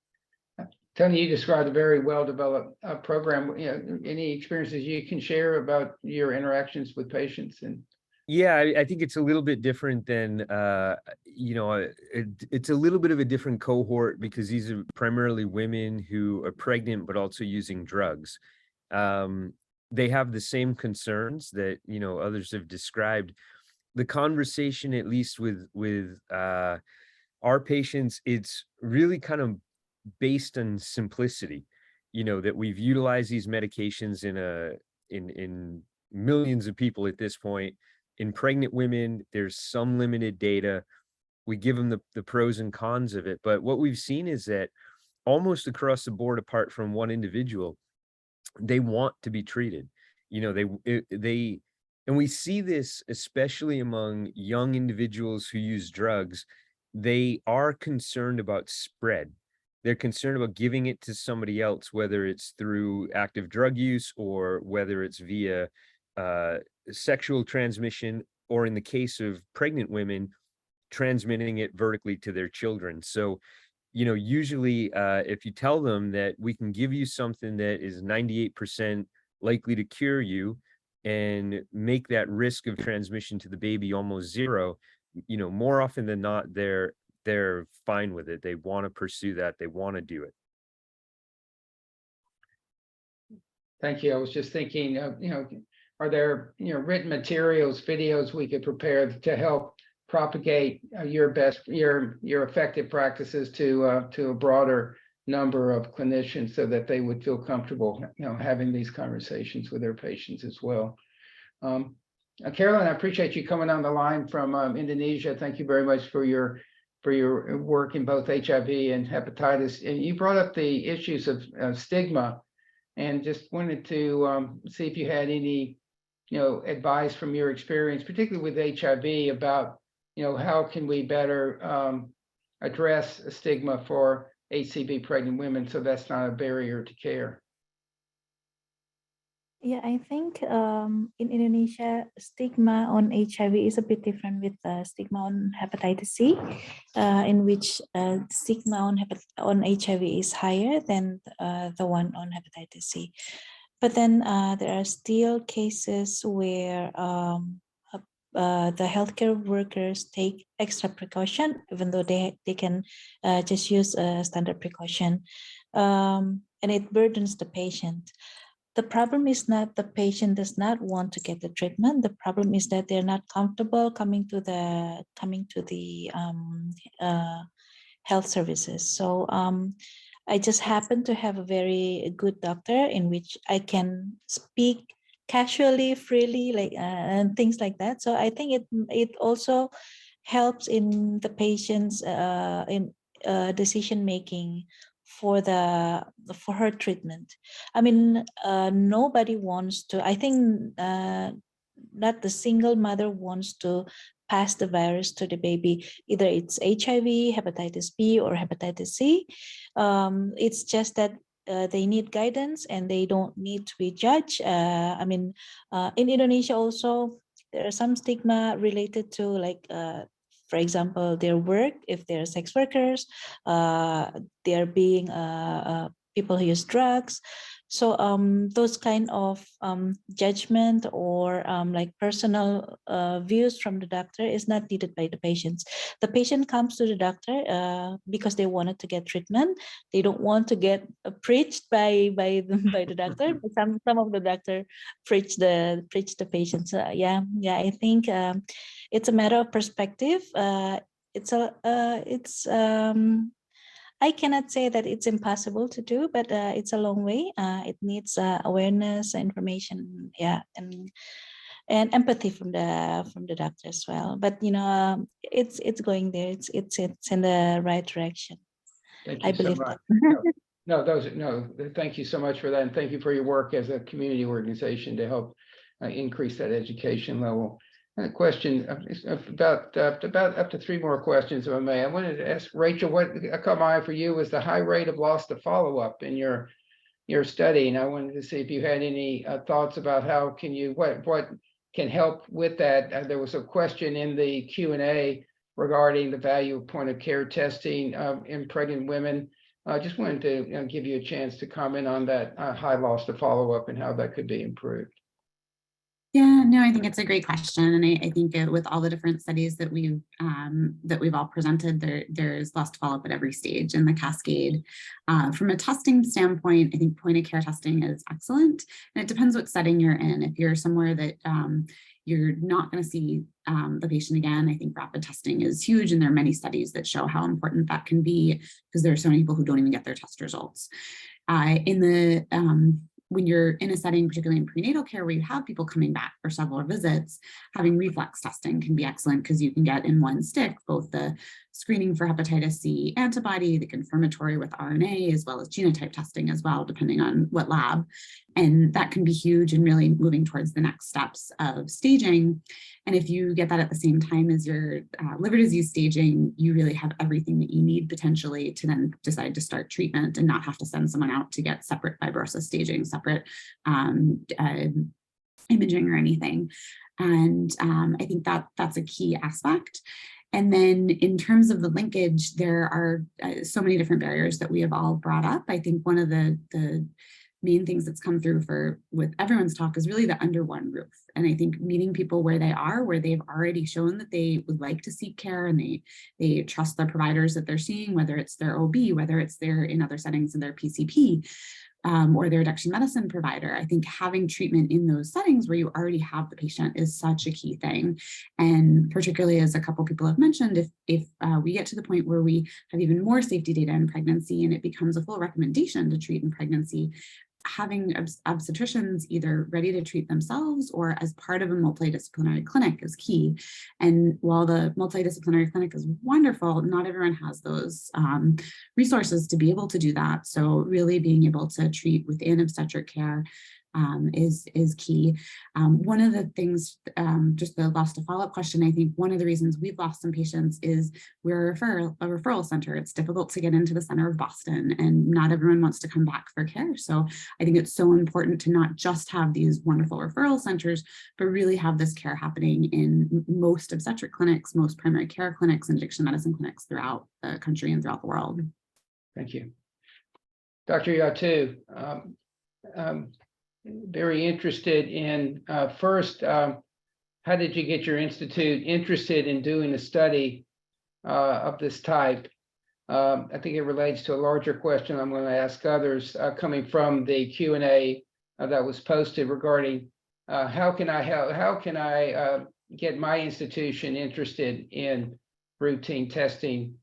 Tony, you described a very well-developed program. You know, any experiences you can share about your interactions with patients? And yeah, I think it's a little bit different than, you know, it's a little bit of a different cohort because these are primarily women who are pregnant, but also using drugs. They have the same concerns that, you know, others have described. The conversation, at least with our patients, it's really kind of based on simplicity, you know, that we've utilized these medications in millions of people at this point. In pregnant women, there's some limited data. We give them the pros and cons of it. But what we've seen is that almost across the board, apart from one individual, they want to be treated. You know, and we see this especially among young individuals who use drugs. They are concerned about spread. They're concerned about giving it to somebody else, whether it's through active drug use or whether it's via sexual transmission, or in the case of pregnant women, transmitting it vertically to their children. So usually if you tell them that we can give you something that is 98% likely to cure you and make that risk of transmission to the baby almost zero, more often than not, they're fine with it. They want to pursue that. They want to do it. Thank you. I was just thinking, are there, written materials, videos we could prepare to help propagate your effective practices to a broader number of clinicians so that they would feel comfortable, having these conversations with their patients as well. Caroline, I appreciate you coming on the line from Indonesia. Thank you very much for your work in both HIV and hepatitis. And you brought up the issues of stigma, and just wanted to see if you had any, advice from your experience, particularly with HIV, about, how can we better address stigma for HCV pregnant women so that's not a barrier to care. Yeah, I think in Indonesia, stigma on HIV is a bit different with stigma on hepatitis C, in which stigma on HIV is higher than the one on hepatitis C. But then there are still cases where the healthcare workers take extra precaution, even though they can just use a standard precaution, and it burdens the patient. The problem is not the patient does not want to get the treatment. The problem is that they're not comfortable coming to the health services. So I just happen to have a very good doctor in which I can speak casually, freely, and things like that. So I think it also helps in the patient's decision making for her treatment. I mean, nobody wants to. I think not the single mother wants to pass the virus to the baby. Either it's HIV, hepatitis B, or hepatitis C. It's just that they need guidance and they don't need to be judged. In Indonesia also, there are some stigma related to for example, their work, if they're sex workers, they're being people who use drugs. So those kind of judgment or personal views from the doctor is not needed by the patients. The patient comes to the doctor because they wanted to get treatment. They don't want to get preached by the doctor. But some of the doctor preach the patients. I think it's a matter of perspective. I cannot say that it's impossible to do, but it's a long way. It needs awareness, information, and empathy from the doctor as well. But it's going there. It's in the right direction. Thank you so much. Thank you so much for that, and thank you for your work as a community organization to help increase that education level. And a question about up to 3 more questions, if I may. I wanted to ask Rachel, what caught my eye for you was the high rate of loss to follow-up in your study, and I wanted to see if you had any thoughts about what can help with that. There was a question in the Q&A regarding the value of point-of-care testing in pregnant women. I just wanted to give you a chance to comment on that high loss to follow-up and how that could be improved. Yeah, no, I think it's a great question, and I think with all the different studies that we've all presented, there's loss to follow-up at every stage in the cascade. From a testing standpoint, I think point-of-care testing is excellent, and it depends what setting you're in. If you're somewhere that you're not going to see the patient again, I think rapid testing is huge, and there are many studies that show how important that can be because there are so many people who don't even get their test results. When you're in a setting, particularly in prenatal care, where you have people coming back for several visits, having reflex testing can be excellent because you can get in one stick both the screening for hepatitis C antibody, the confirmatory with RNA, as well as genotype testing as well, depending on what lab. And that can be huge in really moving towards the next steps of staging. And if you get that at the same time as your liver disease staging, you really have everything that you need potentially to then decide to start treatment and not have to send someone out to get separate fibrosis staging, separate imaging or anything. And I think that's a key aspect. And then in terms of the linkage, there are so many different barriers that we have all brought up. I think one of the main things that's come through with everyone's talk is really the under one roof. And I think meeting people where they are, where they've already shown that they would like to seek care and they trust the providers that they're seeing, whether it's their OB, whether it's their in other settings in their PCP, or their addiction medicine provider. I think having treatment in those settings where you already have the patient is such a key thing. And particularly, as a couple people have mentioned, if we get to the point where we have even more safety data in pregnancy and it becomes a full recommendation to treat in pregnancy, having obstetricians either ready to treat themselves or as part of a multidisciplinary clinic is key. And while the multidisciplinary clinic is wonderful, not everyone has those resources to be able to do that. So really being able to treat within obstetric care is key. One of the things, just the last follow-up question, I think one of the reasons we've lost some patients is we're a referral center. It's difficult to get into the center of Boston and not everyone wants to come back for care. So I think it's so important to not just have these wonderful referral centers, but really have this care happening in most obstetric clinics, most primary care clinics, and addiction medicine clinics throughout the country and throughout the world. Thank you. Dr. Yatu, very interested in, first, how did you get your institute interested in doing a study of this type? I think it relates to a larger question I'm going to ask others coming from the Q&A that was posted regarding how can I get my institution interested in routine testing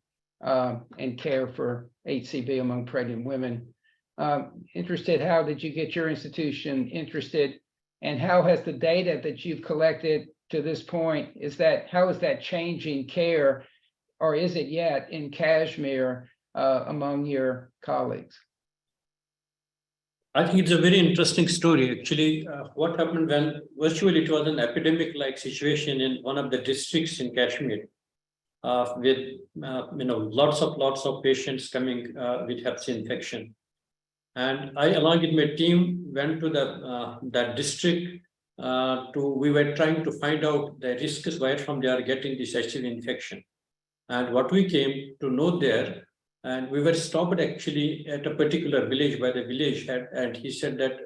and care for HCV among pregnant women. Interested, how did you get your institution interested, and how has the data that you've collected to this point, how is that changing care, or is it yet in Kashmir among your colleagues? I think it's a very interesting story. Actually, what happened when virtually it was an epidemic-like situation in one of the districts in Kashmir, with lots of patients coming with Hep C infection. And I, along with my team, went to that district. We were trying to find out the risks where from they are getting this HIV infection. And what we came to know there, and we were stopped actually at a particular village by the village head, and he said that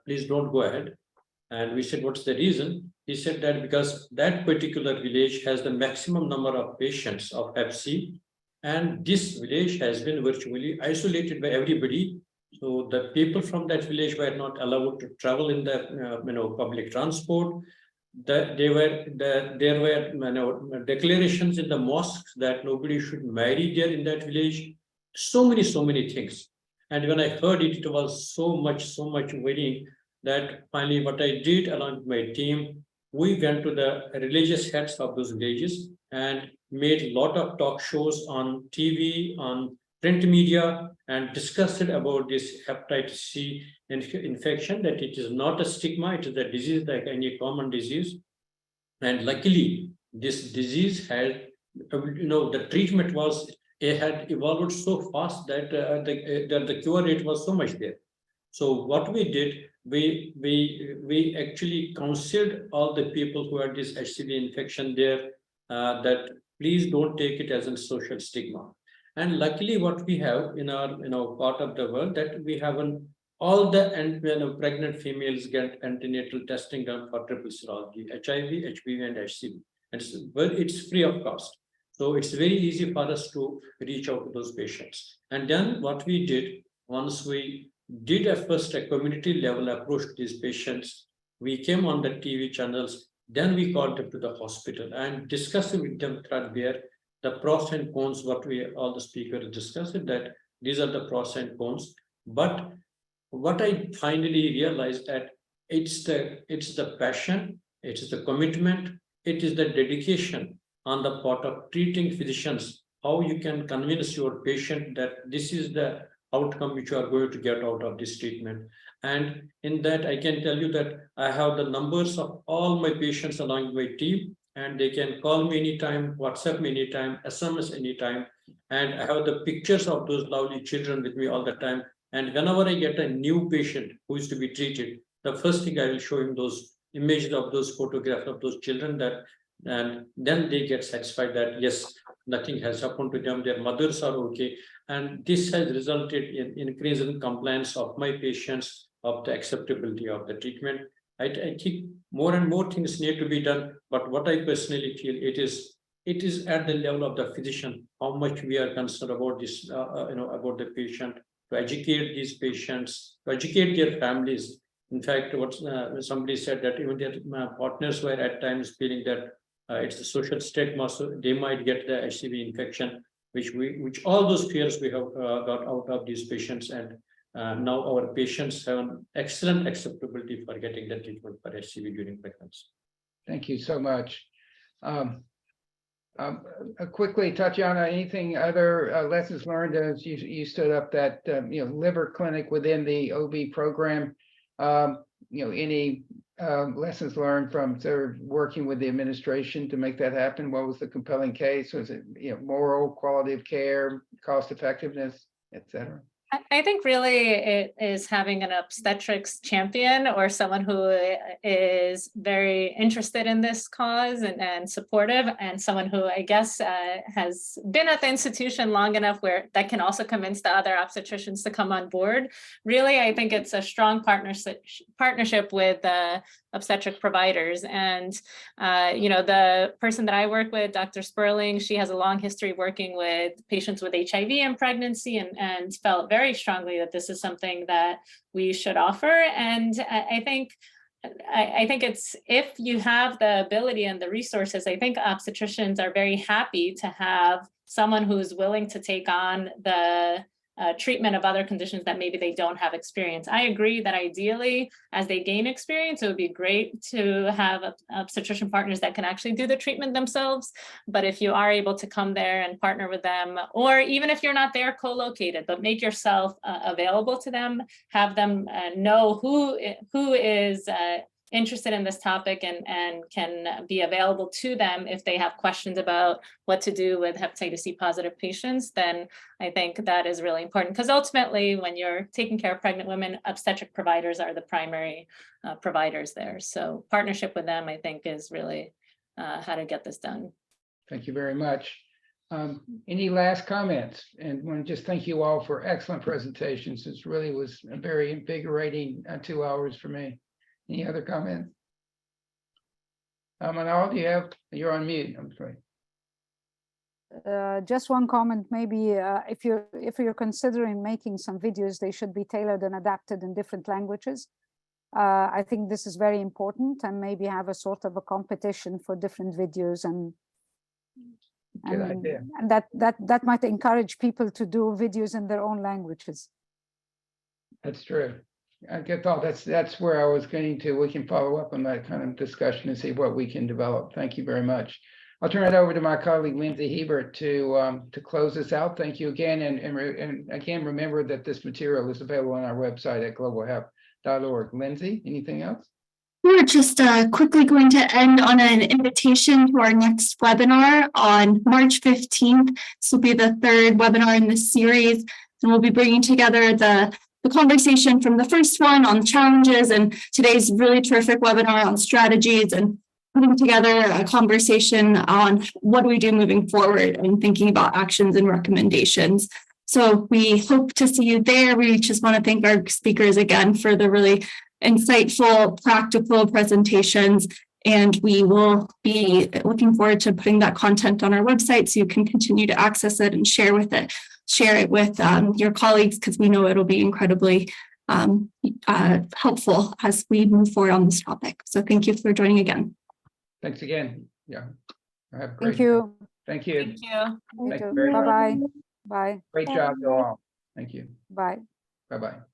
please don't go ahead. And we said, what's the reason? He said that because that particular village has the maximum number of patients of Hep C, and this village has been virtually isolated by everybody. So the people from that village were not allowed to travel in the public transport. There were declarations in the mosques that nobody should marry there in that village. So many things. And when I heard it, it was so much worrying that finally what I did along with my team, we went to the religious heads of those villages and made a lot of talk shows on TV, on print media, and discussed about this hepatitis C infection, that it is not a stigma, it is a disease like any common disease. And luckily, this disease had, the treatment had evolved so fast that the cure rate was so much there. So what we did, we actually counseled all the people who had this HCV infection there that please don't take it as a social stigma. And luckily, what we have in our part of the world, that we have all the pregnant females get antenatal testing done for triple serology, HIV, HPV, and HCV, and it's free of cost. So it's very easy for us to reach out to those patients. And then what we did, once we did a community level approach to these patients, we came on the TV channels. Then we called them to the hospital and discussed with them threadbare the pros and cons, what all the speakers discussed, that these are the pros and cons. But what I finally realized that it's the passion, it's the commitment, it is the dedication on the part of treating physicians, how you can convince your patient that this is the outcome which you are going to get out of this treatment. And in that, I can tell you that I have the numbers of all my patients along my team, and they can call me anytime, WhatsApp me anytime, SMS anytime. And I have the pictures of those lovely children with me all the time. And whenever I get a new patient who is to be treated, the first thing I will show him those images of those photographs of those children, that and then they get satisfied that yes, nothing has happened to them, their mothers are okay, and this has resulted in increase in compliance of my patients, of the acceptability of the treatment. I think more and more things need to be done, but what I personally feel it is at the level of the physician, how much we are concerned about this, about the patient, to educate these patients, to educate their families. In fact, what somebody said that even their partners were at times feeling that it's a social stigma, so they might get the HCV infection, which all those fears we have got out of these patients, and now our patients have an excellent acceptability for getting the treatment for HCV during pregnancy. Thank you so much. Quickly, Tatiana, anything other lessons learned as you stood up that liver clinic within the OB program? Any lessons learned from sort of working with the administration to make that happen? What was the compelling case? Was it moral, quality of care, cost effectiveness, et cetera? I think really it is having an obstetrics champion or someone who is very interested in this cause and supportive, and someone who I guess has been at the institution long enough where that can also convince the other obstetricians to come on board. Really, I think it's a strong partnership with obstetric providers. And, the person that I work with, Dr. Sperling, she has a long history working with patients with HIV and pregnancy, and felt very strongly that this is something that we should offer. And I think it's, if you have the ability and the resources, I think obstetricians are very happy to have someone who's willing to take on the treatment of other conditions that maybe they don't have experience. I agree that ideally, as they gain experience, it would be great to have obstetrician partners that can actually do the treatment themselves. But if you are able to come there and partner with them, or even if you're not there co-located, but make yourself available to them, have them know who is interested in this topic and can be available to them if they have questions about what to do with hepatitis C positive patients, then I think that is really important, because ultimately when you're taking care of pregnant women, obstetric providers are the primary providers there. So partnership with them, I think, is really how to get this done. Thank you very much. Any last comments? And I want to just thank you all for excellent presentations. This really was a very invigorating 2 hours for me. Any other comments? Manal, you're on mute, I'm sorry. Just one comment, maybe if you're considering making some videos, they should be tailored and adapted in different languages. I think this is very important, and maybe have a sort of a competition for different videos, and Good idea. And that might encourage people to do videos in their own languages. That's true. I get thought that's where I was getting to. We can follow up on that kind of discussion and see what we can develop. Thank you very much. I'll turn it over to my colleague Lindsay Hebert to close this out. Thank you again, and again, remember that this material is available on our website at globalhealth.org. Lindsay, anything else? We're just quickly going to end on an invitation to our next webinar on March 15th. This will be the third webinar in this series, and we'll be bringing together the conversation from the first one on challenges and today's really terrific webinar on strategies, and putting together a conversation on what do we do moving forward and thinking about actions and recommendations. So we hope to see you there. We just want to thank our speakers again for the really insightful, practical presentations, and we will be looking forward to putting that content on our website so you can continue to access it and share it with your colleagues, because we know it'll be incredibly helpful as we move forward on this topic. So thank you for joining again. Thanks again. Yeah. Have a great Thank you. Thank you. Thank you. Thank you very much. Bye-bye. Bye. Great job to all. Thank you. Bye. Bye-bye.